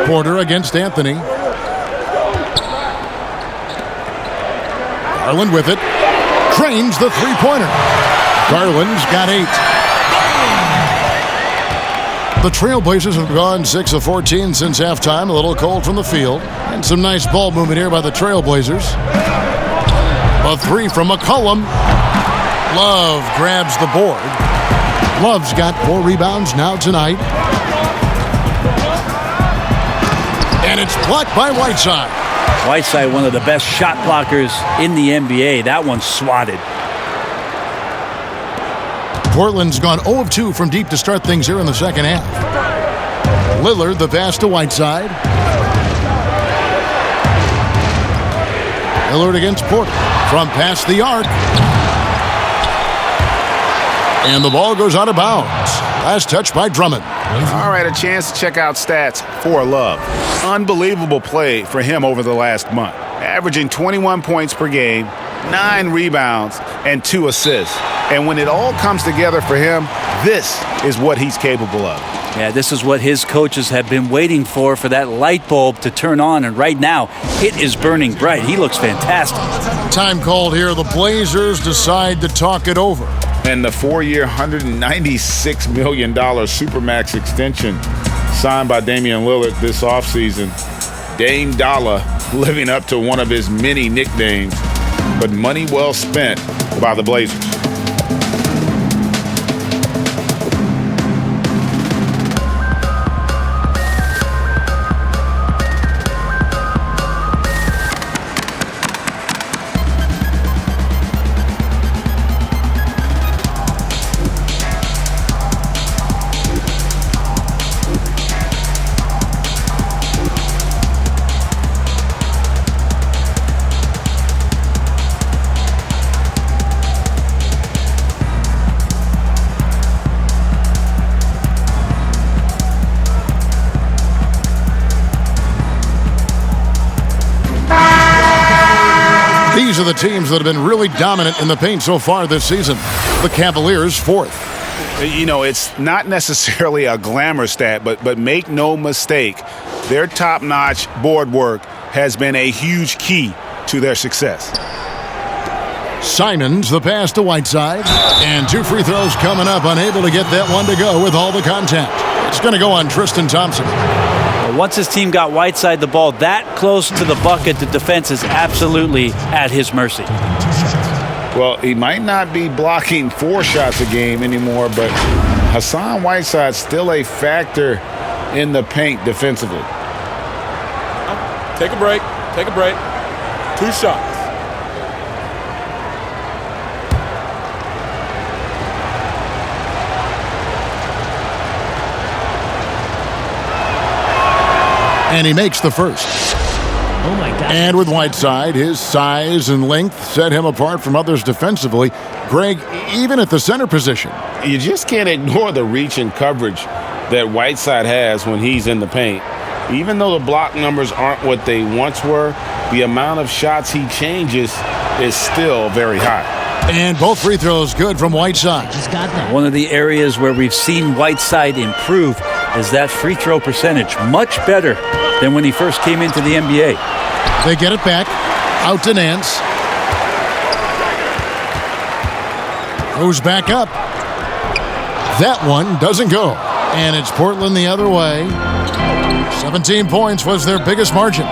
Porter against Anthony. Garland with it. Cranes the three-pointer. Garland's got 8. The Trailblazers have gone 6 of 14 since halftime. A little cold from the field. And some nice ball movement here by the Trailblazers. A 3 from McCollum. Love grabs the board. Love's got 4 rebounds now tonight. And it's blocked by Whiteside. Whiteside, one of the best shot blockers in the NBA. That one's swatted. Portland's gone 0 of 2 from deep to start things here in the second half. Lillard, the pass to Whiteside. Lillard against Porter from past the arc. And the ball goes out of bounds. Last touch by Drummond. All right, a chance to check out stats for Love. Unbelievable play for him over the last month. Averaging 21 points per game, 9 rebounds, and 2 assists. And when it all comes together for him, this is what he's capable of. Yeah, this is what his coaches have been waiting for that light bulb to turn on. And right now, it is burning bright. He looks fantastic. Time called here. The Blazers decide to talk it over. And the 4-year, $196 million Supermax extension signed by Damian Lillard this offseason. Dame Dollar living up to one of his many nicknames, but money well spent by the Blazers. These are the teams that have been really dominant in the paint so far this season. The Cavaliers, 4th. You know, it's not necessarily a glamour stat, but make no mistake, their top-notch board work has been a huge key to their success. Simons, the pass to Whiteside. And 2 free throws coming up, unable to get that one to go with all the contact. It's going to go on Tristan Thompson. Once his team got Whiteside the ball that close to the bucket, the defense is absolutely at his mercy. Well, he might not be blocking 4 shots a game anymore, but Hassan Whiteside's still a factor in the paint defensively. Take a break. Take a break. 2 shots. And he makes the first. Oh my God. And with Whiteside, his size and length set him apart from others defensively. Greg, even at the center position. You just can't ignore the reach and coverage that Whiteside has when he's in the paint. Even though the block numbers aren't what they once were, the amount of shots he changes is still very high. And both free throws good from Whiteside. Just got that. One of the areas where we've seen Whiteside improve is that free throw percentage. Much better than when he first came into the NBA. They get it back. Out to Nance. Goes back up. That one doesn't go. And it's Portland the other way. 17 points was their biggest margin.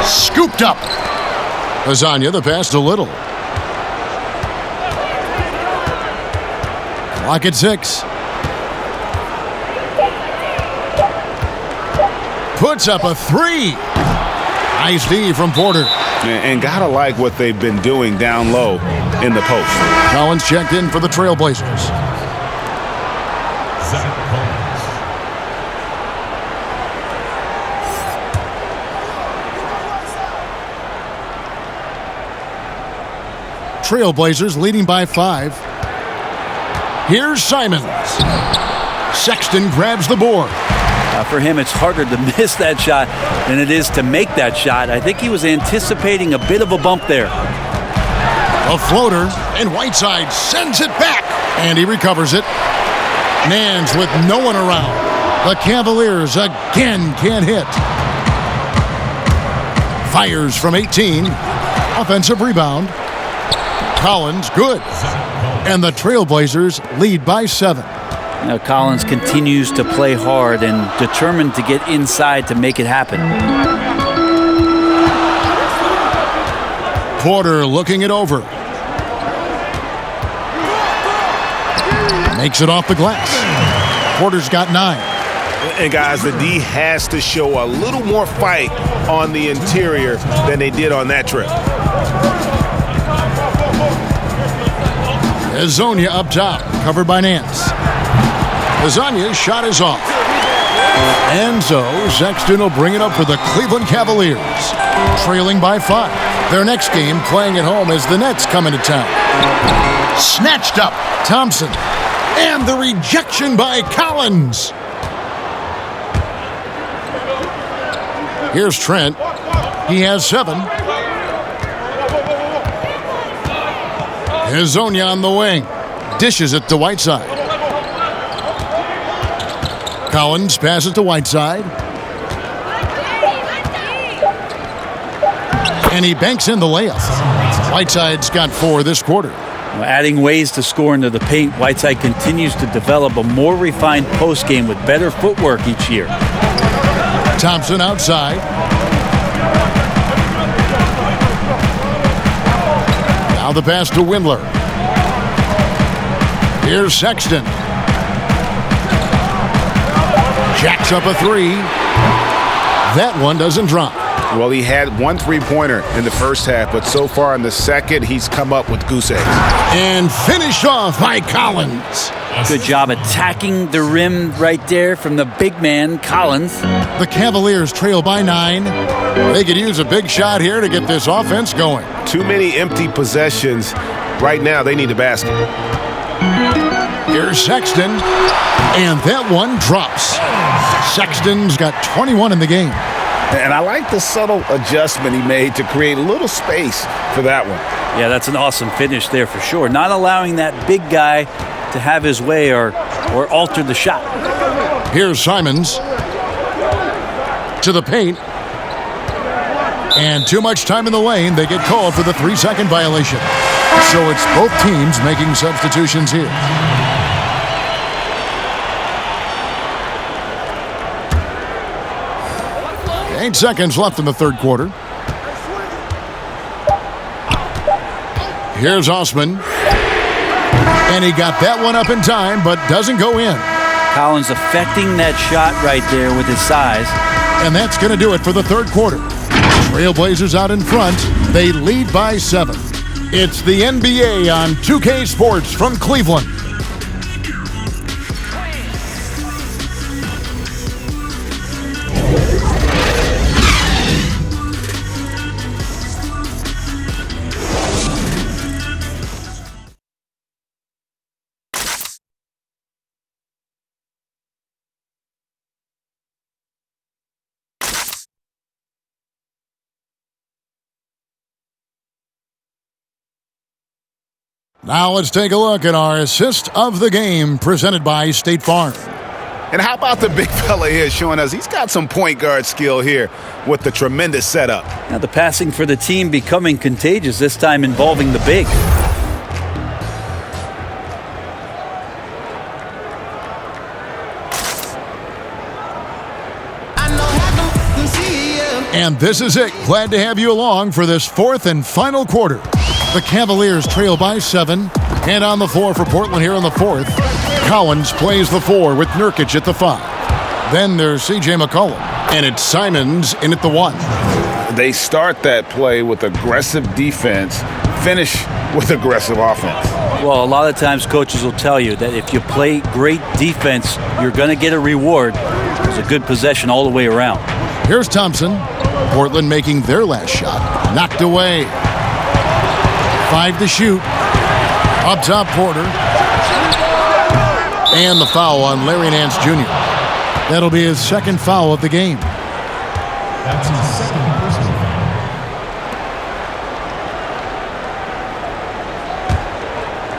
Scooped up. Lasagna, the pass to Little. Clock at 6. Puts up a 3. Nice D from Porter. And gotta like what they've been doing down low in the post. Collins checked in for the Trailblazers. Zach Collins. Trailblazers leading by 5. Here's Simons. Sexton grabs the board. For him, it's harder to miss that shot than it is to make that shot. I think he was anticipating a bit of a bump there. A floater, and Whiteside sends it back. And he recovers it. Nance with no one around. The Cavaliers again can't hit. Fires from 18. Offensive rebound. Collins, good. And the Trailblazers lead by 7. Now Collins continues to play hard and determined to get inside to make it happen. Porter looking it over. Makes it off the glass. Porter's got 9. And guys, the D has to show a little more fight on the interior than they did on that trip. Hezonja up top, covered by Nance. Hezonja's shot is off. And so Sexton will bring it up for the Cleveland Cavaliers, trailing by 5. Their next game playing at home as the Nets come into town. Snatched up, Thompson. And the rejection by Collins. Here's Trent. He has 7. Hezonja on the wing. Dishes it to Whiteside. Collins passes to Whiteside. And he banks in the layup. Whiteside's got 4 this quarter. Adding ways to score into the paint, Whiteside continues to develop a more refined post game with better footwork each year. Thompson outside. Now the pass to Windler. Here's Sexton. Jacks up a 3. That one doesn't drop. Well, he had 1 3-pointer in the first half, but so far in the second, he's come up with goose eggs. And finished off by Collins. Good job attacking the rim right there from the big man, Collins. The Cavaliers trail by 9. They could use a big shot here to get this offense going. Too many empty possessions. Right now, they need a basket. Here's Sexton. And that one drops. Sexton's got 21 in the game. And I like the subtle adjustment he made to create a little space for that one. Yeah, that's an awesome finish there for sure. Not allowing that big guy to have his way or alter the shot. Here's Simons to the paint. And too much time in the lane. They get called for the 3-second violation. So it's both teams making substitutions here. 8 seconds left in the third quarter. Here's Osman. And he got that one up in time, but doesn't go in. Collins affecting that shot right there with his size. And that's going to do it for the third quarter. Trailblazers out in front. They lead by 7. It's the NBA on 2K Sports from Cleveland. Now let's take a look at our assist of the game presented by State Farm. And how about the big fella here showing us he's got some point guard skill here with the tremendous setup. Now the passing for the team becoming contagious, this time involving the big. And this is it. Glad to have you along for this fourth and final quarter. The Cavaliers trail by 7. And on the floor for Portland here in the fourth, Collins plays the 4 with Nurkic at the 5. Then there's C.J. McCollum, and it's Simons in at the 1. They start that play with aggressive defense, finish with aggressive offense. Well, a lot of times coaches will tell you that if you play great defense, you're going to get a reward. It's a good possession all the way around. Here's Thompson. Portland making their last shot. Knocked away. 5 to shoot. Up top, Porter. And the foul on Larry Nance Jr. That'll be his second foul of the game. That's his second personal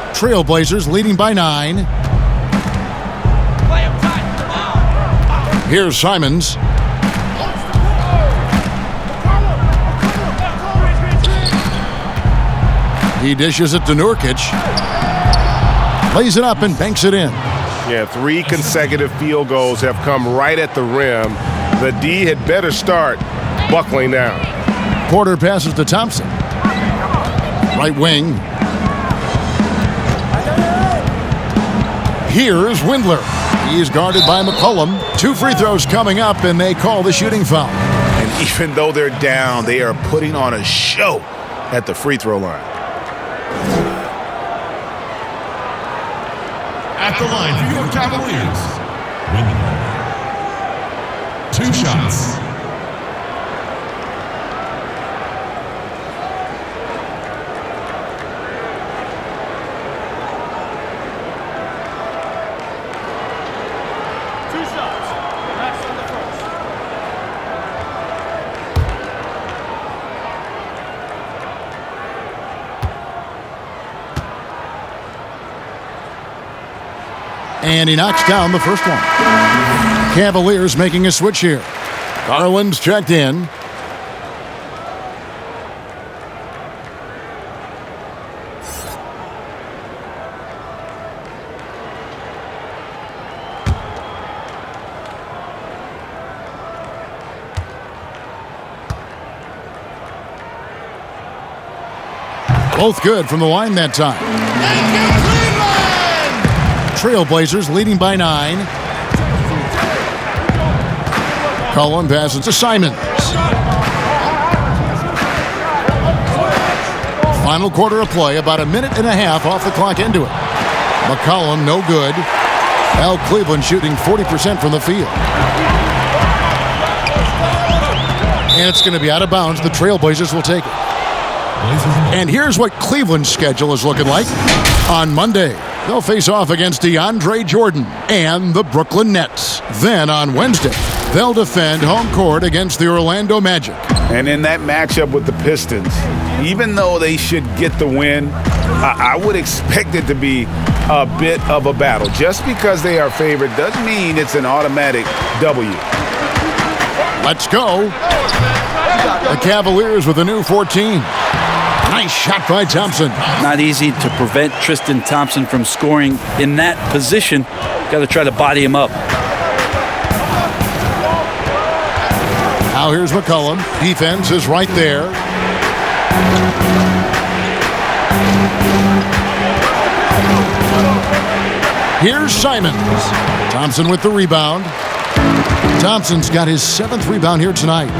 foul. Trailblazers leading by 9. Here's Simons. He dishes it to Nurkic. Lays it up and banks it in. Yeah, 3 consecutive field goals have come right at the rim. The D had better start buckling down. Porter passes to Thompson. Right wing. Here's Windler. He's guarded by McCollum. 2 free throws coming up, and they call the shooting foul. And even though they're down, they are putting on a show at the free throw line. At the line for your Cavaliers, Windler. 2 shots. And he knocks down the first one. Cavaliers making a switch here. Garland's checked in. Both good from the line that time. Trailblazers leading by 9. Cullen passes to Simons. Final quarter of play, about a minute and a half off the clock into it. McCollum, no good. Al Cleveland shooting 40% from the field. And it's going to be out of bounds. The Trailblazers will take it. And here's what Cleveland's schedule is looking like. On Monday, they'll face off against DeAndre Jordan and the Brooklyn Nets. Then on Wednesday, they'll defend home court against the Orlando Magic. And in that matchup with the Pistons, even though they should get the win, I would expect it to be a bit of a battle. Just because they are favored doesn't mean it's an automatic W. Let's go. The Cavaliers with a new 14. Nice shot by Thompson. Not easy to prevent Tristan Thompson from scoring in that position. Got to try to body him up. Now here's McCollum. Defense is right there. Here's Simons. Thompson with the rebound. Thompson's got his 7th rebound here tonight.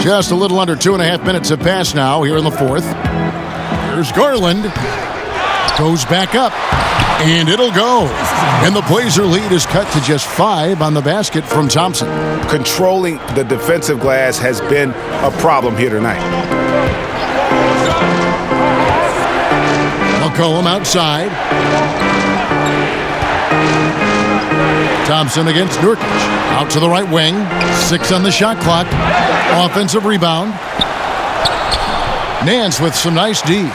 Just a little under 2.5 minutes have passed now here in the 4th. Here's Garland. Goes back up. And it'll go. And the Blazer lead is cut to just 5 on the basket from Thompson. Controlling the defensive glass has been a problem here tonight. McCollum outside. Thompson against Nurkic. Out to the right wing. 6 on the shot clock. Offensive rebound. Nance with some nice D.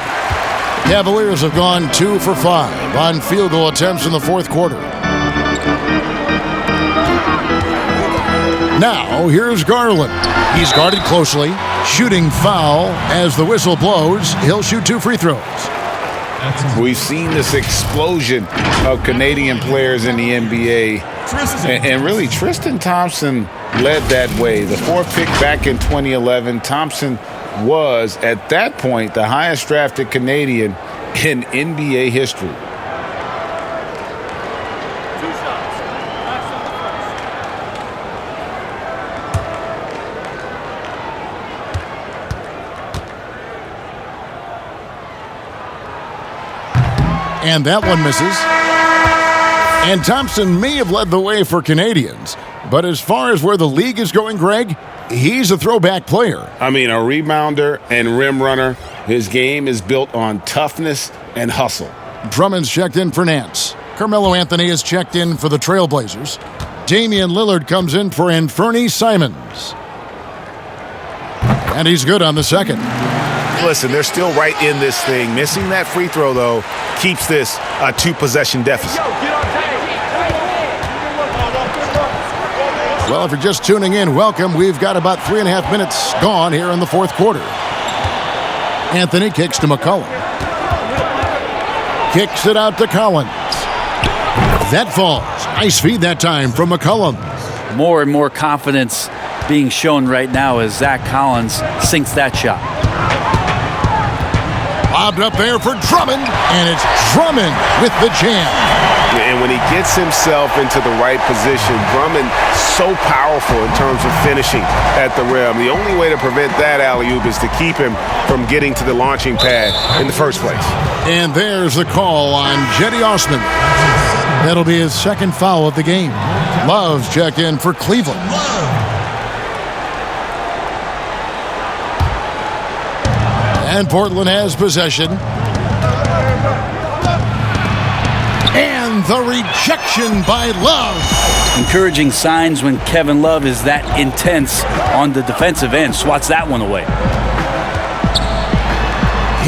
Cavaliers have gone 2 for 5 on field goal attempts in the 4th quarter. Now, here's Garland. He's guarded closely. Shooting foul as the whistle blows. He'll shoot 2 free throws. We've seen this explosion of Canadian players in the NBA. And really, Tristan Thompson led that way. The 4th pick back in 2011, Thompson was, at that point, the highest drafted Canadian in NBA history. And that one misses. And Thompson may have led the way for Canadians, but as far as where the league is going, Greg, he's a throwback player. I mean, a rebounder and rim runner. His game is built on toughness and hustle. Drummond's checked in for Nance. Carmelo Anthony is checked in for the Trailblazers. Damian Lillard comes in for Anthony Simons. And he's good on the second. Listen, they're still right in this thing. Missing that free throw, though, keeps this a 2-possession deficit. Well, if you're just tuning in, welcome. We've got about 3.5 minutes gone here in the 4th quarter. Anthony kicks to McCollum. Kicks it out to Collins. That falls. Nice feed that time from McCollum. More and more confidence being shown right now as Zach Collins sinks that shot. Lobbed up there for Drummond, and it's Drummond with the jam. And when he gets himself into the right position, Drummond so powerful in terms of finishing at the rim. The only way to prevent that alley-oop is to keep him from getting to the launching pad in the first place. And there's the call on Jetty Osman. That'll be his second foul of the game. Love's checked in for Cleveland. And Portland has possession. And the rejection by Love. Encouraging signs when Kevin Love is that intense on the defensive end. Swats that one away.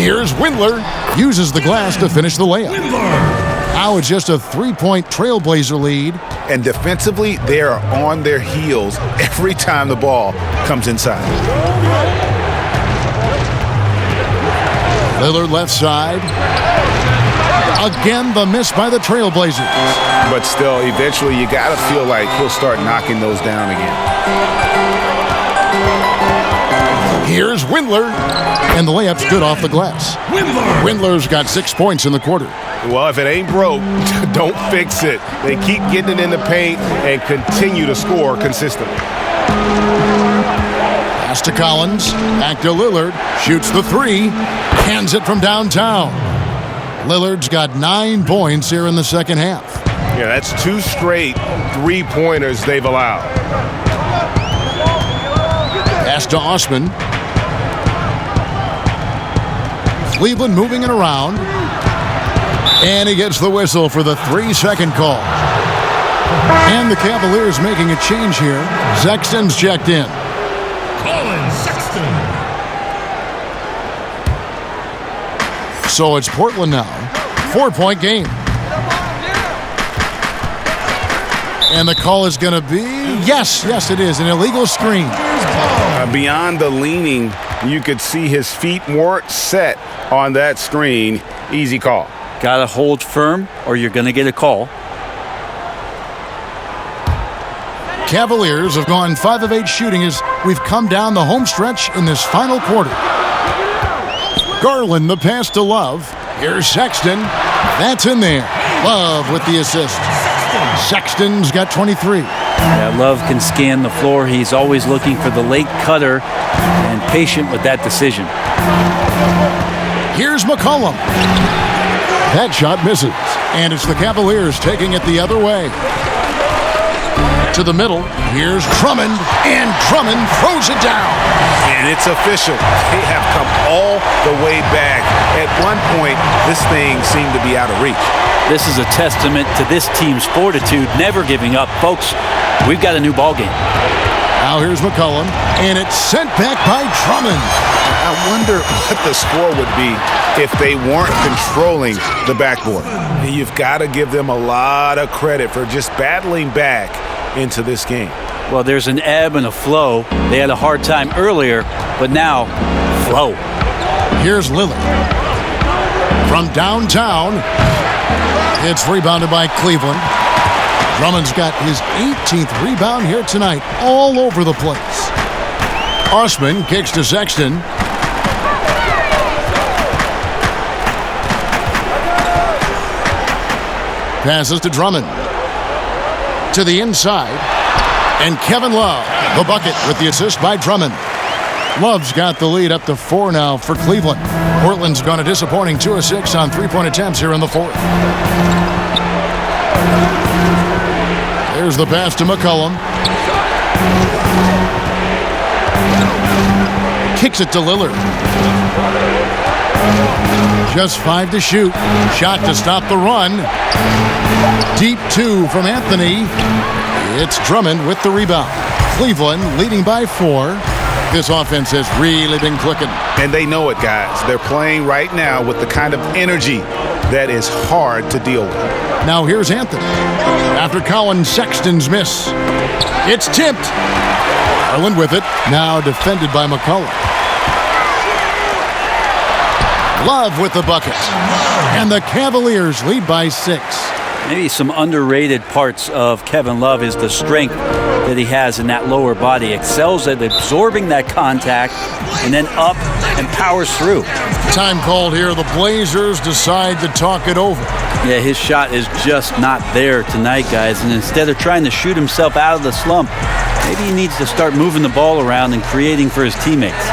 Here's Windler. Uses the glass to finish the layup. Now it's just a 3-point Trailblazer lead. And defensively, they are on their heels every time the ball comes inside. Lillard left side. Again, the miss by the Trailblazers. But still, eventually, you got to feel like he'll start knocking those down again. Here's Windler. And the layup's good off the glass. Windler's got 6 points in the quarter. Well, if it ain't broke, don't fix it. They keep getting it in the paint and continue to score consistently. Pass to Collins. Back to Lillard. Shoots the three. Hands it from downtown. Lillard's got 9 points here in the second half. Yeah, that's 2 straight 3-pointers they've allowed. Pass to Osman. Cleveland moving it around. And he gets the whistle for the 3-second call. And the Cavaliers making a change here. Sexton's checked in. Colin Sexton. So it's Portland now. 4-point game. And the call is going to be, yes, it is, an illegal screen. Beyond the leaning, you could see his feet weren't set on that screen. Easy call. Got to hold firm or you're going to get a call. Cavaliers have gone 5 of 8 shooting as we've come down the home stretch in this final quarter. Garland, the pass to Love. Here's Sexton. That's in there. Love with the assist. Sexton's got 23. Yeah, Love can scan the floor. He's always looking for the late cutter and patient with that decision. Here's McCollum. That shot misses. And it's the Cavaliers taking it the other way. To the middle. Here's Drummond. And Drummond throws it down. And it's official. They have come all the way back. At one point, this thing seemed to be out of reach. This is a testament to this team's fortitude, never giving up. Folks, we've got a new ball game. Now here's McCollum, and it's sent back by Drummond. I wonder what the score would be if they weren't controlling the backboard. You've got to give them a lot of credit for just battling back into this game. Well, there's an ebb and a flow. They had a hard time earlier, but now, flow. Here's Lillard. From downtown, it's rebounded by Cleveland. Drummond's got his 18th rebound here tonight, all over the place. Osman kicks to Sexton. Passes to Drummond. To the inside. And Kevin Love, the bucket with the assist by Drummond. Love's got the lead up to 4 now for Cleveland. Portland's gone a disappointing 2 of 6 on 3-point attempts here in the fourth. There's the pass to McCollum. Kicks it to Lillard. Just 5 to shoot. Shot to stop the run. Deep 2 from Anthony. It's Drummond with the rebound. Cleveland leading by 4. This offense has really been clicking. And they know it, guys. They're playing right now with the kind of energy that is hard to deal with. Now here's Anthony. After Colin Sexton's miss. It's tipped. Garland with it. Now defended by McCollum. Love with the bucket. And the Cavaliers lead by 6. Maybe some underrated parts of Kevin Love is the strength that he has in that lower body. Excels at absorbing that contact and then up and powers through. Time called here. The Blazers decide to talk it over. Yeah, his shot is just not there tonight, guys. And instead of trying to shoot himself out of the slump, maybe he needs to start moving the ball around and creating for his teammates.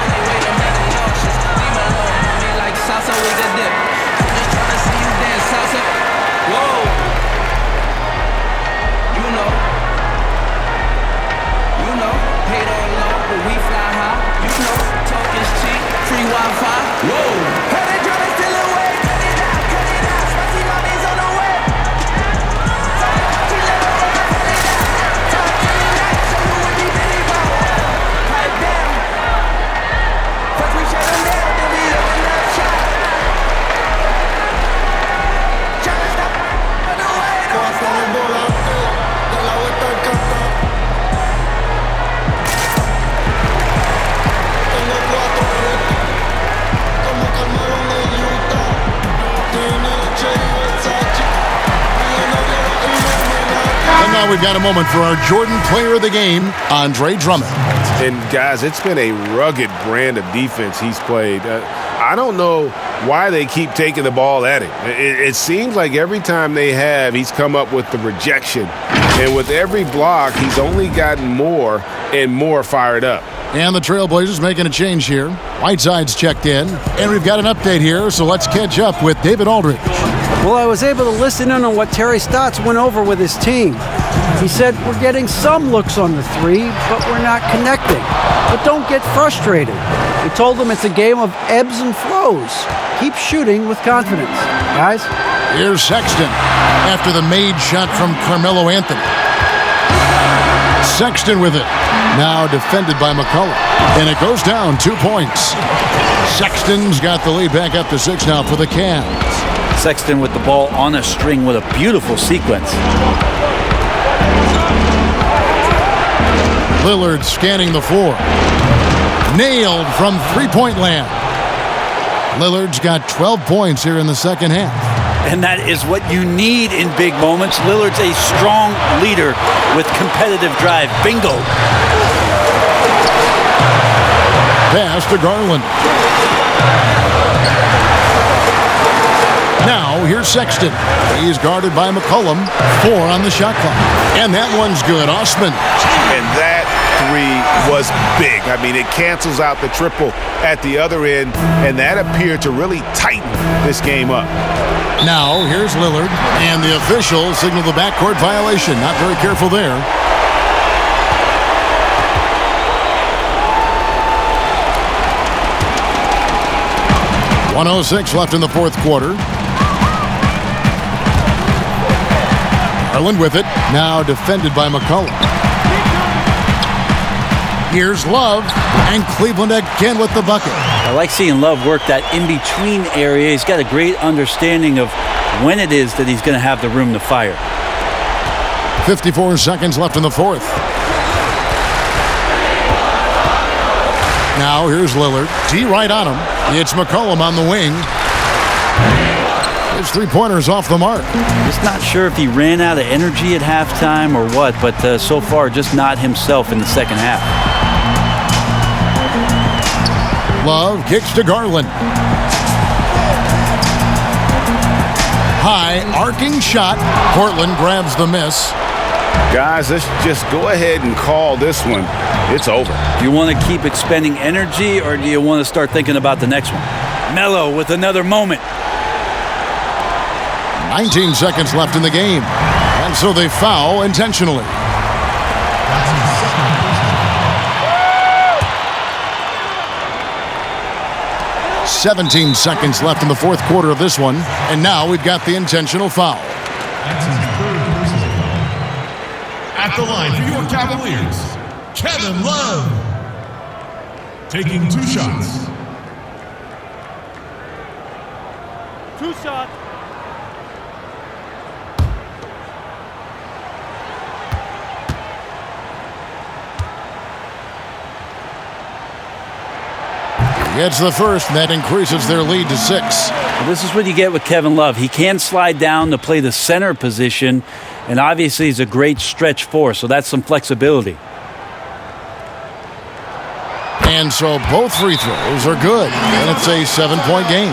Now we've got a moment for our Jordan Player of the Game, Andre Drummond. And guys, it's been a rugged brand of defense he's played. I don't know why they keep taking the ball at him. It seems like every time they have, he's come up with the rejection. And with every block, he's only gotten more and more fired up. And the Trailblazers making a change here. Whiteside's checked in. And we've got an update here, so let's catch up with David Aldridge. Well, I was able to listen in on what Terry Stotts went over with his team. He said, we're getting some looks on the three, but we're not connecting. But don't get frustrated. He told them it's a game of ebbs and flows. Keep shooting with confidence. Guys? Here's Sexton after the made shot from Carmelo Anthony. Sexton with it. Now defended by McCollum. And it goes down 2 points. Sexton's got the lead back up to 6 now for the Cavs. Sexton with the ball on a string with a beautiful sequence. Lillard scanning the floor. Nailed from three-point land. Lillard's got 12 points here in the second half. And that is what you need in big moments. Lillard's a strong leader with competitive drive. Bingo. Pass to Garland. Now, here's Sexton. He's guarded by McCollum. 4 on the shot clock. And that one's good. Osman. And that three was big. I mean, it cancels out the triple at the other end, and that appeared to really tighten this game up. Now, here's Lillard. And the official signaled the backcourt violation. Not very careful there. .106 left in the fourth quarter. Garland with it. Now defended by McCollum. Here's Love. And Cleveland again with the bucket. I like seeing Love work that in-between area. He's got a great understanding of when it is that he's going to have the room to fire. 54 seconds left in the fourth. Now here's Lillard. D right on him. It's McCollum on the wing. His three-pointer's off the mark. Just not sure if he ran out of energy at halftime or what, but so far just not himself in the second half. Love kicks to Garland. High arcing shot. Portland grabs the miss. Guys, let's just go ahead and call this one. It's over. Do you want to keep expending energy, or do you want to start thinking about the next one? Melo with another moment. 19 seconds left in the game. And so they foul intentionally. .17 seconds left in the fourth quarter of this one. And now we've got the intentional foul. That's his third personal foul. At the line for your Cavaliers, Kevin Love. Taking 2 shots. 2 shots. gets the first, and that increases their lead to 6. Well, this is what you get with Kevin Love. He can slide down to play the center position, and obviously he's a great stretch four, so that's some flexibility. And so both free throws are good, and it's a 7-point game.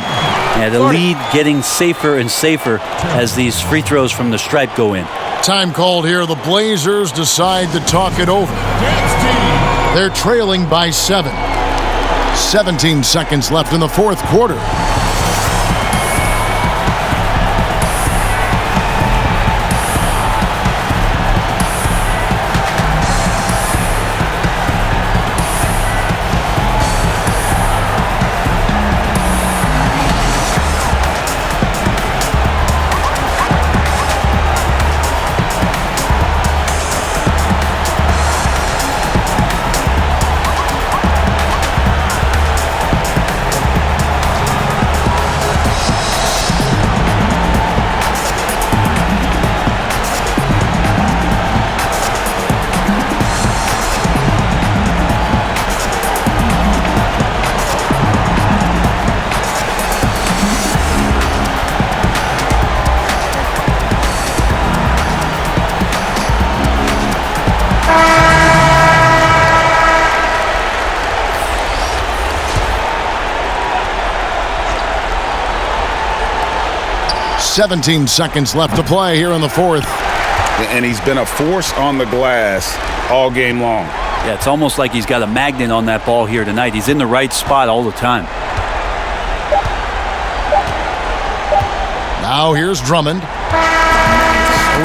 Yeah, the lead getting safer and safer as these free throws from the stripe go in. Time called here. The Blazers decide to talk it over. They're trailing by 7. 17 seconds left in the fourth quarter. .17 seconds left to play here in the fourth. And he's been a force on the glass all game long. Yeah, it's almost like he's got a magnet on that ball here tonight. He's in the right spot all the time. Now here's Drummond.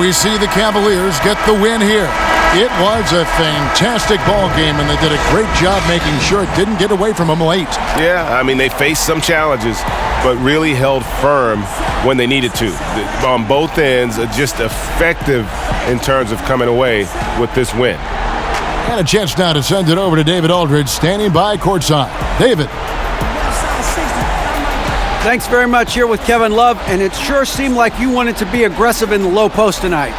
We see the Cavaliers get the win here. It was a fantastic ball game, and they did a great job making sure it didn't get away from them late. Yeah, I mean, they faced some challenges, but really held firm when they needed to. On both ends, just effective in terms of coming away with this win. And a chance now to send it over to David Aldridge, standing by courtside. David. Thanks very much here with Kevin Love, and it sure seemed like you wanted to be aggressive in the low post tonight.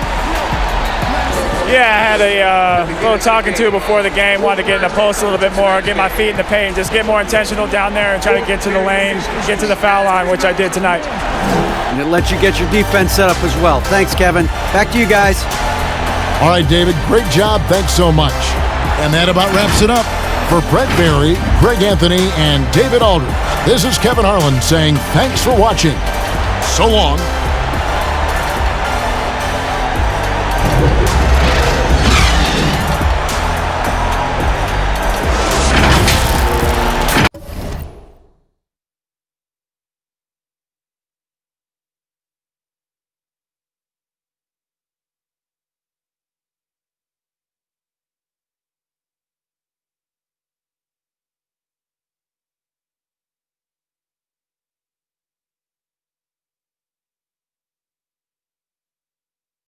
Yeah, I had a little talking to before the game. Wanted to get in the post a little bit more, get my feet in the paint, just get more intentional down there and try to get to the lane, get to the foul line, which I did tonight. And it lets you get your defense set up as well. Thanks, Kevin. Back to you guys. All right, David, great job. Thanks so much. And that about wraps it up. For Brett Barry, Greg Anthony, and David Aldridge, this is Kevin Harlan saying thanks for watching. So long.